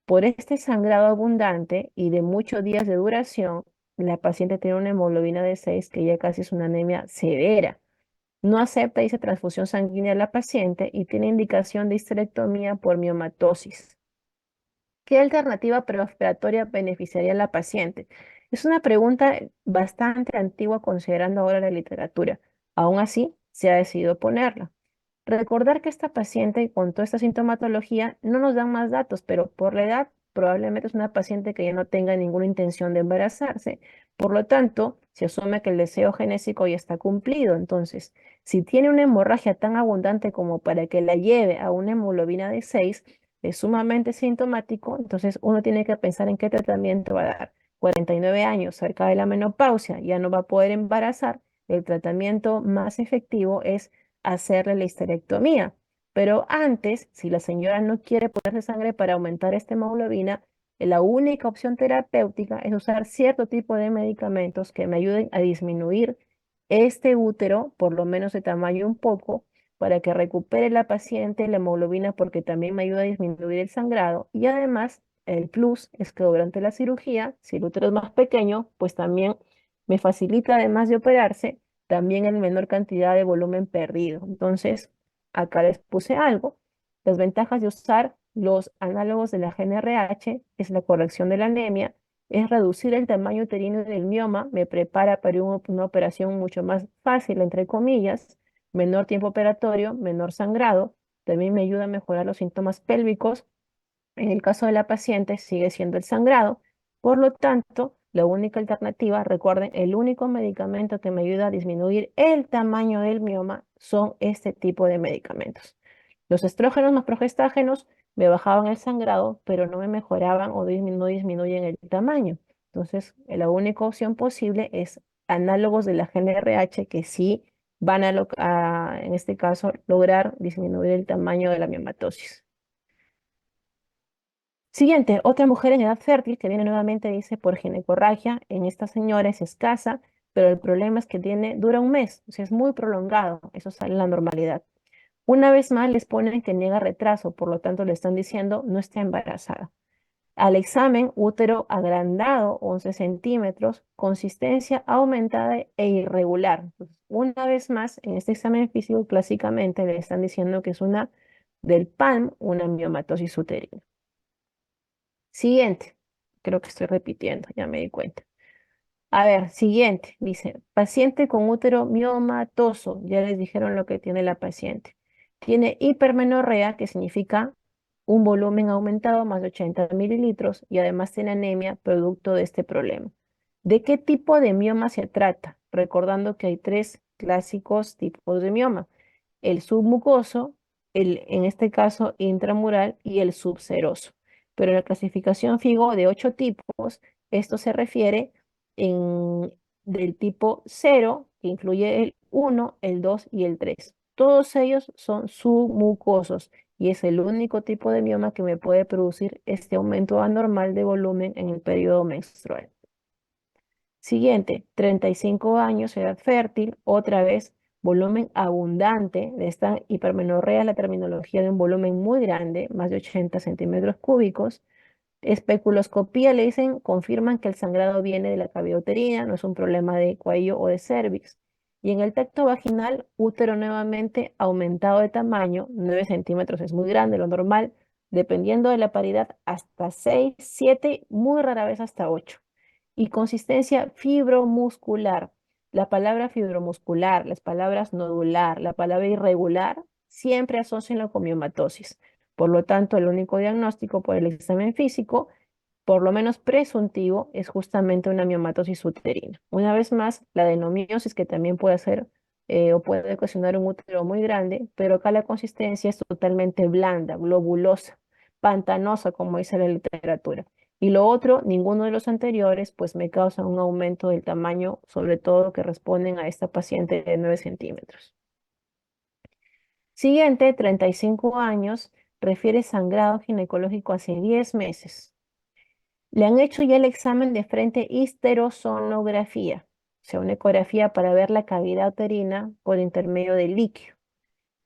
Por este sangrado abundante y de muchos días de duración, la paciente tiene una hemoglobina de 6 que ya casi es una anemia severa. No acepta, dice, transfusión sanguínea a la paciente y tiene indicación de histerectomía por miomatosis. ¿Qué alternativa preoperatoria beneficiaría a la paciente? Es una pregunta bastante antigua considerando ahora la literatura. Aún así, se ha decidido ponerla. Recordar que esta paciente con toda esta sintomatología no nos dan más datos, pero por la edad probablemente es una paciente que ya no tenga ninguna intención de embarazarse Por lo tanto, se asume que el deseo genésico ya está cumplido. Entonces, si tiene una hemorragia tan abundante como para que la lleve a una hemoglobina de 6, es sumamente sintomático, entonces uno tiene que pensar en qué tratamiento va a dar. 49 años, cerca de la menopausia, ya no va a poder embarazar. El tratamiento más efectivo es hacerle la histerectomía. Pero antes, si la señora no quiere ponerse sangre para aumentar esta hemoglobina, la única opción terapéutica es usar cierto tipo de medicamentos que me ayuden a disminuir este útero, por lo menos de tamaño un poco, para que recupere la paciente la hemoglobina, porque también me ayuda a disminuir el sangrado. Y además, el plus es que durante la cirugía, si el útero es más pequeño, pues también me facilita, además de operarse, también el menor cantidad de volumen perdido. Entonces, acá les puse algo. Las ventajas de usar los análogos de la GnRH es la corrección de la anemia, es reducir el tamaño uterino del mioma, me prepara para una operación mucho más fácil, entre comillas, menor tiempo operatorio, menor sangrado, también me ayuda a mejorar los síntomas pélvicos. En el caso de la paciente sigue siendo el sangrado, por lo tanto, la única alternativa, recuerden, el único medicamento que me ayuda a disminuir el tamaño del mioma son este tipo de medicamentos. Los estrógenos más progestágenos me bajaban el sangrado, pero no me mejoraban o no disminuyen el tamaño. Entonces, la única opción posible es análogos de la GnRH que sí van en este caso, lograr disminuir el tamaño de la miomatosis. Siguiente, otra mujer en edad fértil que viene nuevamente, dice, por ginecorragia. En esta señora es escasa, pero el problema es que dura un mes, o sea, es muy prolongado, eso sale en la normalidad. Una vez más les ponen que niega retraso, por lo tanto le están diciendo no está embarazada. Al examen, útero agrandado, 11 centímetros, consistencia aumentada e irregular. Entonces, una vez más, en este examen físico, clásicamente le están diciendo que es una del PALM, una miomatosis uterina. Siguiente, creo que estoy repitiendo, ya me di cuenta. A ver, siguiente, dice, paciente con útero miomatoso, ya les dijeron lo que tiene la paciente. Tiene hipermenorrea, que significa un volumen aumentado más de 80 mililitros y además tiene anemia producto de este problema. ¿De qué tipo de mioma se trata? Recordando que hay tres clásicos tipos de mioma: el submucoso, en este caso intramural, y el subseroso. Pero en la clasificación FIGO de 8 tipos, esto se refiere en, del tipo 0, que incluye el 1, el 2 y el 3. Todos ellos son submucosos y es el único tipo de mioma que me puede producir este aumento anormal de volumen en el periodo menstrual. Siguiente, 35 años, edad fértil, otra vez volumen abundante. De esta hipermenorrea es la terminología de un volumen muy grande, más de 80 centímetros cúbicos. Especuloscopía le dicen, confirman que el sangrado viene de la cavidad uterina, no es un problema de cuello o de cervix. Y en el tacto vaginal, útero nuevamente aumentado de tamaño, 9 centímetros es muy grande, lo normal, dependiendo de la paridad, hasta 6, 7, muy rara vez hasta 8. Y consistencia fibromuscular. La palabra fibromuscular, las palabras nodular, la palabra irregular, siempre asocian con miomatosis. Por lo tanto, el único diagnóstico por el examen físico, por lo menos presuntivo, es justamente una miomatosis uterina. Una vez más, la adenomiosis, que también puede hacer o puede ocasionar un útero muy grande, pero acá la consistencia es totalmente blanda, globulosa, pantanosa, como dice la literatura. Y lo otro, ninguno de los anteriores, pues me causa un aumento del tamaño, sobre todo que responden a esta paciente de 9 centímetros. Siguiente, 35 años, refiere sangrado ginecológico hace 10 meses. Le han hecho ya el examen de frente histerosonografía, o sea, una ecografía para ver la cavidad uterina por intermedio del líquido.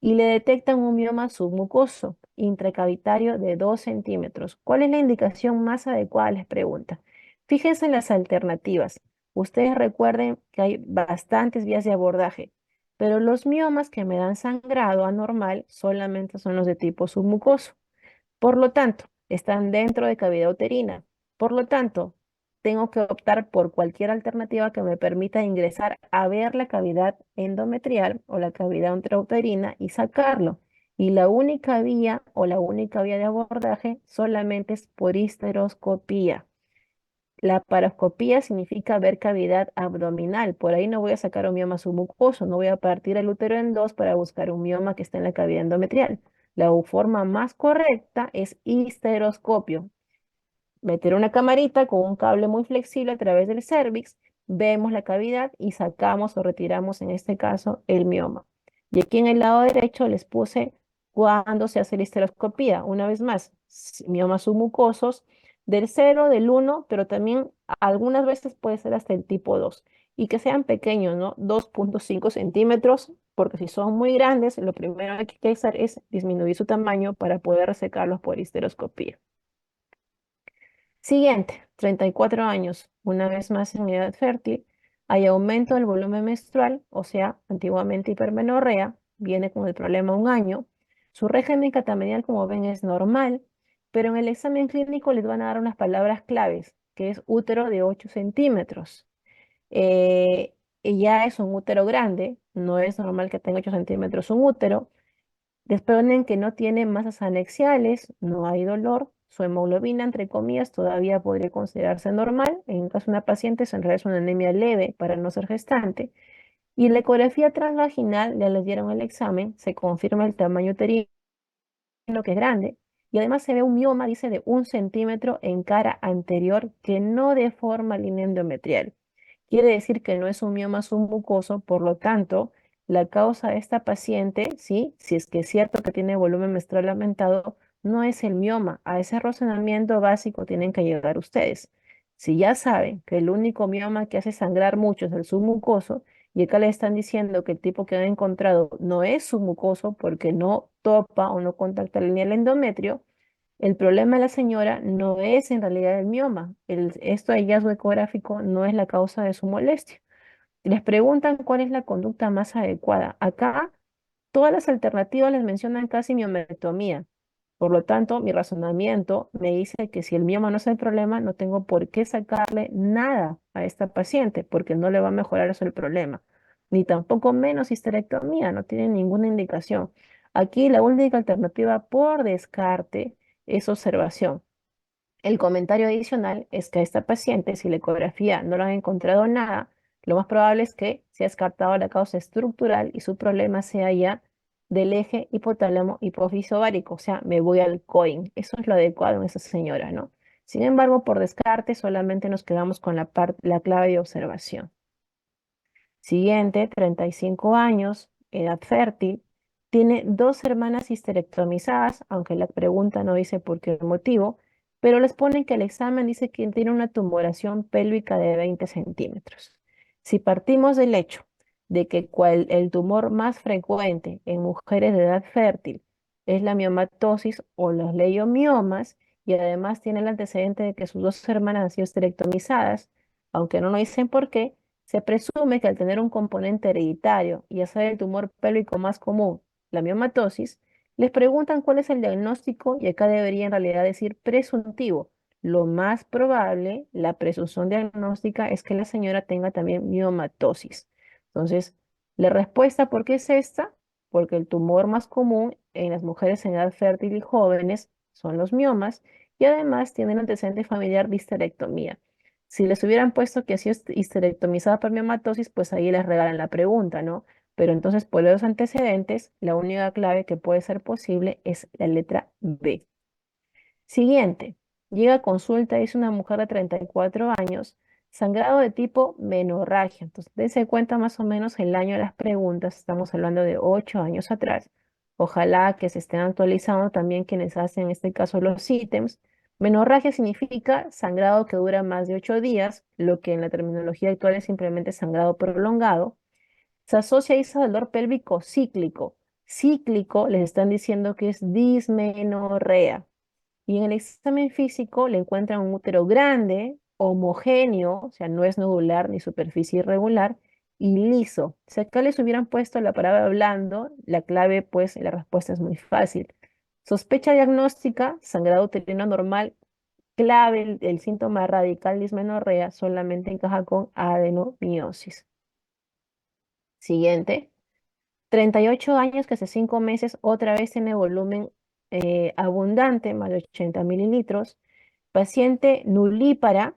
Y le detectan un mioma submucoso intracavitario de 2 centímetros. ¿Cuál es la indicación más adecuada? Les pregunta. Fíjense en las alternativas. Ustedes recuerden que hay bastantes vías de abordaje, pero los miomas que me dan sangrado anormal solamente son los de tipo submucoso. Por lo tanto, están dentro de cavidad uterina. Por lo tanto, tengo que optar por cualquier alternativa que me permita ingresar a ver la cavidad endometrial o la cavidad intrauterina y sacarlo. Y la única vía o la única vía de abordaje solamente es por histeroscopía. La paroscopía significa ver cavidad abdominal. Por ahí no voy a sacar un mioma submucoso, no voy a partir el útero en dos para buscar un mioma que está en la cavidad endometrial. La forma más correcta es histeroscopio. Meter una camarita con un cable muy flexible a través del cérvix, vemos la cavidad y sacamos o retiramos, en este caso, el mioma. Y aquí en el lado derecho les puse cuándo se hace la histeroscopía. Una vez más, miomas submucosos del 0, del 1, pero también algunas veces puede ser hasta el tipo 2. Y que sean pequeños, ¿no? 2,5 centímetros, porque si son muy grandes, lo primero que hay que hacer es disminuir su tamaño para poder resecarlos por histeroscopía. Siguiente, 34 años, una vez más en edad fértil, hay aumento del volumen menstrual, o sea, antiguamente hipermenorrea, viene con el problema un año. Su régimen catamenial, como ven, es normal, pero en el examen clínico les van a dar unas palabras claves, que es útero de 8 centímetros. Y ya es un útero grande, no es normal que tenga 8 centímetros un útero. Desponen que no tiene masas anexiales, no hay dolor, su hemoglobina, entre comillas, todavía podría considerarse normal. En caso de una paciente, se en realidad es una anemia leve para no ser gestante. Y en la ecografía transvaginal, ya les dieron el examen, se confirma el tamaño uterino, que es grande, y además se ve un mioma, dice, de 1 centímetro en cara anterior que no deforma línea endometrial. Quiere decir que no es un mioma submucoso, por lo tanto, la causa de esta paciente, ¿sí? Si es que es cierto que tiene volumen menstrual aumentado, no es el mioma. A ese razonamiento básico tienen que llegar ustedes. Si ya saben que el único mioma que hace sangrar mucho es el submucoso, y acá le están diciendo que el tipo que han encontrado no es submucoso porque no topa o no contacta la línea del endometrio, el problema de la señora no es en realidad el mioma. Esto hallazgo ecográfico no es la causa de su molestia. Les preguntan cuál es la conducta más adecuada. Acá todas las alternativas les mencionan casi miometomía. Por lo tanto, mi razonamiento me dice que si el mioma no es el problema, no tengo por qué sacarle nada a esta paciente, porque no le va a mejorar eso el problema. Ni tampoco menos histerectomía, no tiene ninguna indicación. Aquí la única alternativa por descarte es observación. El comentario adicional es que a esta paciente, si la ecografía no le han encontrado nada, lo más probable es que se ha descartado la causa estructural y su problema sea ya del eje hipotálamo hipófisis ovárico, o sea, me voy al COIN. Eso es lo adecuado en esa señora, ¿no? Sin embargo, por descarte, solamente nos quedamos con la clave de observación. Siguiente, 35 años, edad fértil, tiene dos hermanas histerectomizadas, aunque la pregunta no dice por qué motivo, pero les ponen que el examen dice que tiene una tumoración pélvica de 20 centímetros. Si partimos del hecho de que el tumor más frecuente en mujeres de edad fértil es la miomatosis o los leiomiomas, y además tiene el antecedente de que sus dos hermanas han sido histerectomizadas, aunque no nos dicen por qué, se presume que al tener un componente hereditario y hacer el tumor pélvico más común, la miomatosis, les preguntan cuál es el diagnóstico y acá debería en realidad decir presuntivo. Lo más probable, la presunción diagnóstica es que la señora tenga también miomatosis. Entonces, la respuesta, ¿por qué es esta? Porque el tumor más común en las mujeres en edad fértil y jóvenes son los miomas y además tienen antecedente familiar de histerectomía. Si les hubieran puesto que ha sido histerectomizada por miomatosis, pues ahí les regalan la pregunta, ¿no? Pero entonces, por los antecedentes, la única clave que puede ser posible es la letra B. Siguiente, llega a consulta, es una mujer de 34 años, sangrado de tipo menorragia. Entonces, dense cuenta más o menos el año de las preguntas, estamos hablando de 8 años atrás. Ojalá que se estén actualizando también quienes hacen en este caso los ítems. Menorragia significa sangrado que dura más de 8 días, lo que en la terminología actual es simplemente sangrado prolongado. Se asocia a ese dolor pélvico cíclico. Cíclico les están diciendo que es dismenorrea. Y en el examen físico le encuentran un útero grande, homogéneo, o sea, no es nodular ni superficie irregular, y liso. Si acá les hubieran puesto la palabra blando, la clave, pues, la respuesta es muy fácil. Sospecha diagnóstica, sangrado uterino normal, clave, el síntoma radical dismenorrea solamente encaja con adenomiosis. Siguiente. 38 años que hace 5 meses otra vez tiene volumen abundante, más de 80 mililitros. Paciente nulípara,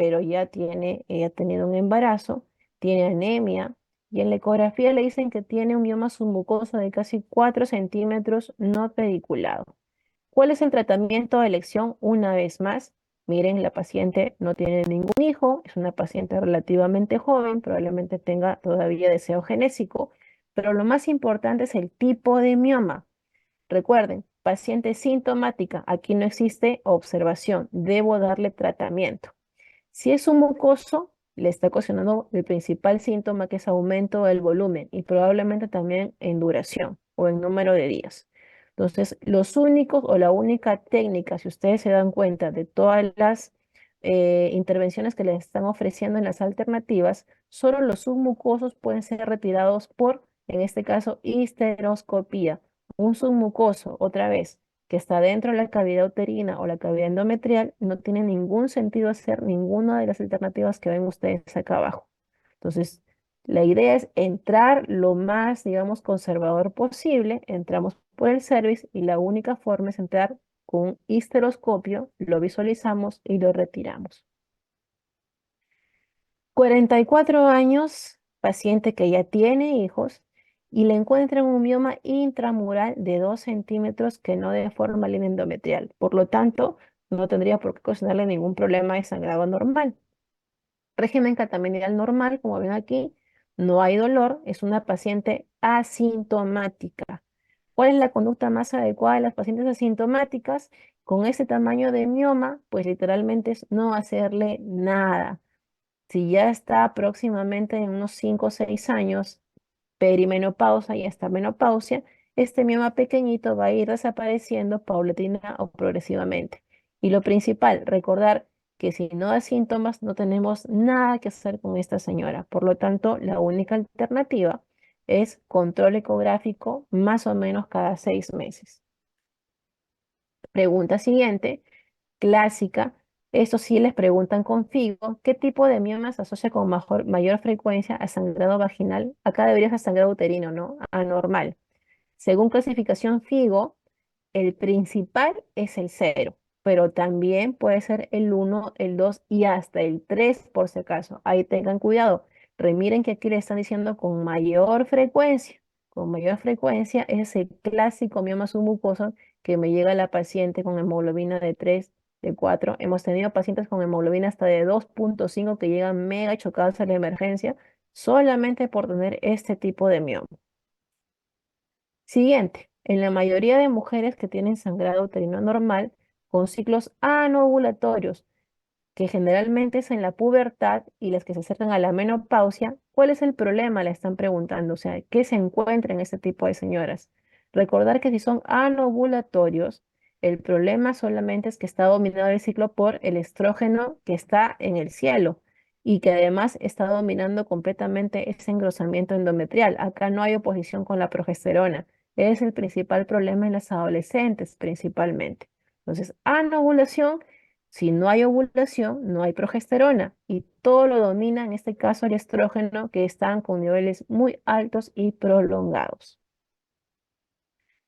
pero ella ha tenido un embarazo, tiene anemia, y en la ecografía le dicen que tiene un mioma submucoso de casi 4 centímetros no pediculado. ¿Cuál es el tratamiento de elección? Una vez más, miren, la paciente no tiene ningún hijo, es una paciente relativamente joven, probablemente tenga todavía deseo genésico, pero lo más importante es el tipo de mioma. Recuerden, paciente sintomática, aquí no existe observación, debo darle tratamiento. Si es un mucoso, le está ocasionando el principal síntoma, que es aumento del volumen y probablemente también en duración o en número de días. Entonces, los únicos o la única técnica, si ustedes se dan cuenta de todas las intervenciones que les están ofreciendo en las alternativas, solo los submucosos pueden ser retirados por, en este caso, histeroscopía. Un submucoso, otra vez, que está dentro de la cavidad uterina o la cavidad endometrial, no tiene ningún sentido hacer ninguna de las alternativas que ven ustedes acá abajo. Entonces, la idea es entrar lo más, digamos, conservador posible. Entramos por el cervix y la única forma es entrar con un histeroscopio, lo visualizamos y lo retiramos. 44 años, paciente que ya tiene hijos y le encuentran un mioma intramural de 2 centímetros que no deforma la línea endometrial. Por lo tanto, no tendría por qué ocasionarle ningún problema de sangrado normal. Régimen catamenial normal, como ven aquí, no hay dolor, es una paciente asintomática. ¿Cuál es la conducta más adecuada de las pacientes asintomáticas? Con este tamaño de mioma, pues literalmente es no hacerle nada. Si ya está próximamente en unos 5 o 6 años, perimenopausa y hasta menopausia, este mioma pequeñito va a ir desapareciendo paulatina o progresivamente. Y lo principal, recordar que si no da síntomas, no tenemos nada que hacer con esta señora. Por lo tanto, la única alternativa es control ecográfico más o menos cada 6 meses. Pregunta siguiente, clásica. Esto sí les preguntan con FIGO, ¿qué tipo de mioma se asocia con mayor frecuencia a sangrado vaginal? Acá debería ser sangrado uterino, ¿no? Anormal. Según clasificación FIGO, el principal es el cero, pero también puede ser el uno, el 2 y hasta el 3 por si acaso. Ahí tengan cuidado. Remiren que aquí le están diciendo con mayor frecuencia. Con mayor frecuencia es el clásico mioma submucoso que me llega a la paciente con hemoglobina de 3, de 4. Hemos tenido pacientes con hemoglobina hasta de 2,5 que llegan mega chocados a la emergencia solamente por tener este tipo de mioma. Siguiente, en la mayoría de mujeres que tienen sangrado uterino normal con ciclos anovulatorios, que generalmente es en la pubertad y las que se acercan a la menopausia, ¿cuál es el problema? Le están preguntando, o sea, ¿qué se encuentra en este tipo de señoras? Recordar que si son anovulatorios, el problema solamente es que está dominado el ciclo por el estrógeno que está en el cielo y que además está dominando completamente ese engrosamiento endometrial. Acá no hay oposición con la progesterona. Es el principal problema en las adolescentes principalmente. Entonces, anovulación. Si no hay ovulación, no hay progesterona y todo lo domina, en este caso, el estrógeno, que están con niveles muy altos y prolongados.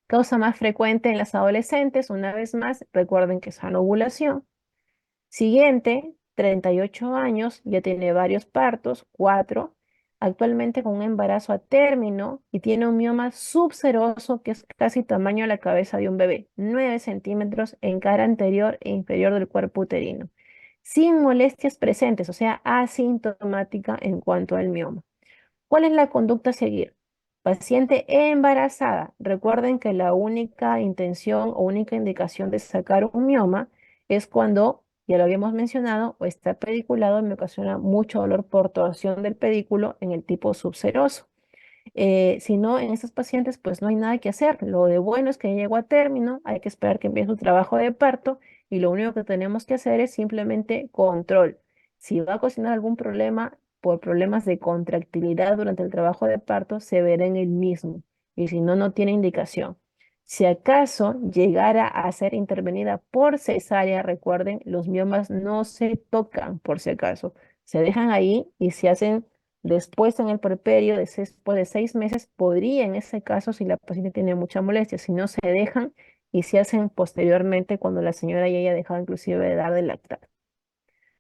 Causa más frecuente en las adolescentes, una vez más, recuerden que es anovulación. Siguiente, 38 años, ya tiene varios partos, 4, actualmente con un embarazo a término y tiene un mioma subseroso que es casi tamaño de la cabeza de un bebé, 9 centímetros en cara anterior e inferior del cuerpo uterino, sin molestias presentes, o sea, asintomática en cuanto al mioma. ¿Cuál es la conducta a seguir? Paciente embarazada. Recuerden que la única intención o única indicación de sacar un mioma es cuando, ya lo habíamos mencionado, o está pediculado y me ocasiona mucho dolor por torsión del pedículo en el tipo subseroso. Si no, en estos pacientes, pues no hay nada que hacer. Lo de bueno es que llegó a término, hay que esperar que empiece su trabajo de parto y lo único que tenemos que hacer es simplemente control. Si va a ocasionar algún problema por problemas de contractilidad durante el trabajo de parto, se verá en el mismo. Y si no, no tiene indicación. Si acaso llegara a ser intervenida por cesárea, recuerden, los miomas no se tocan por si acaso. Se dejan ahí y se hacen después en el puerperio, después de 6 meses, podría en ese caso, si la paciente tiene mucha molestia, si no se dejan y se hacen posteriormente cuando la señora ya haya dejado inclusive de dar de lactar.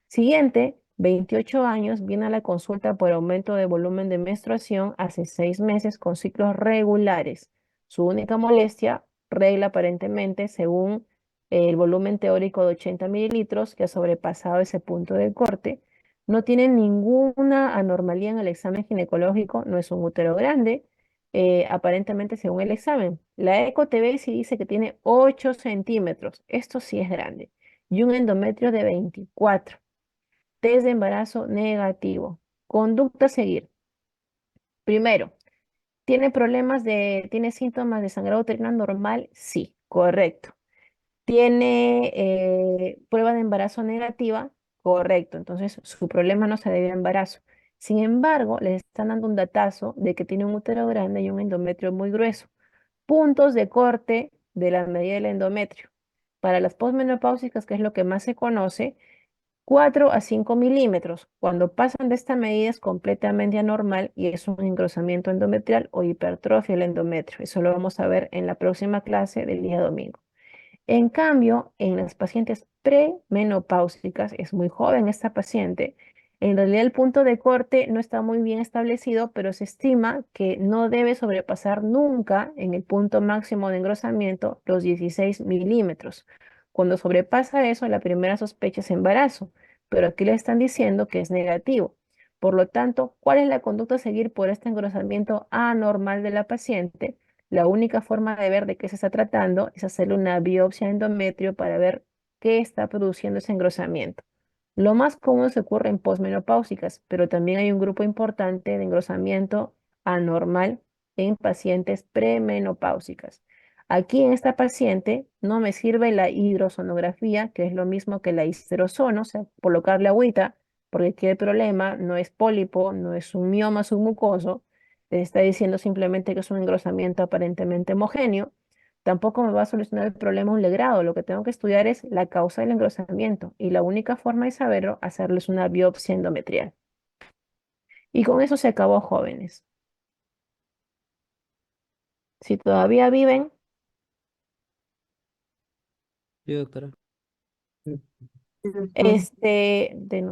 Siguiente, 28 años, viene a la consulta por aumento de volumen de menstruación hace 6 meses con ciclos regulares. Su única molestia, regla aparentemente, según el volumen teórico de 80 mililitros, que ha sobrepasado ese punto de corte. No tiene ninguna anormalía en el examen ginecológico, no es un útero grande, aparentemente según el examen. La ECO-TV sí dice que tiene 8 centímetros, esto sí es grande, y un endometrio de 24. Test de embarazo negativo. Conducta a seguir. Primero, ¿tiene síntomas de sangrado uterino normal? Sí, correcto. ¿Tiene prueba de embarazo negativa? Correcto. Entonces, su problema no se debe a embarazo. Sin embargo, les están dando un datazo de que tiene un útero grande y un endometrio muy grueso. Puntos de corte de la medida del endometrio. Para las posmenopáusicas, que es lo que más se conoce, 4 a 5 milímetros. Cuando pasan de esta medida es completamente anormal y es un engrosamiento endometrial o hipertrofia del endometrio. Eso lo vamos a ver en la próxima clase del día domingo. En cambio, en las pacientes premenopáusicas, es muy joven esta paciente, en realidad el punto de corte no está muy bien establecido, pero se estima que no debe sobrepasar nunca en el punto máximo de engrosamiento los 16 milímetros. Cuando sobrepasa eso, la primera sospecha es embarazo, pero aquí le están diciendo que es negativo. Por lo tanto, ¿cuál es la conducta a seguir por este engrosamiento anormal de la paciente? La única forma de ver de qué se está tratando es hacerle una biopsia de endometrio para ver qué está produciendo ese engrosamiento. Lo más común se ocurre en posmenopáusicas, pero también hay un grupo importante de engrosamiento anormal en pacientes premenopáusicas. Aquí en esta paciente no me sirve la hidrosonografía, que es lo mismo que la histerosono, o sea, colocarle agüita, porque aquí el problema no es pólipo, no es un mioma submucoso, te está diciendo simplemente que es un engrosamiento aparentemente homogéneo. Tampoco me va a solucionar el problema un legrado. Lo que tengo que estudiar es la causa del engrosamiento y la única forma de saberlo, hacerles una biopsia endometrial. Y con eso se acabó, jóvenes. Si todavía viven, Sí, doctora. denunciar.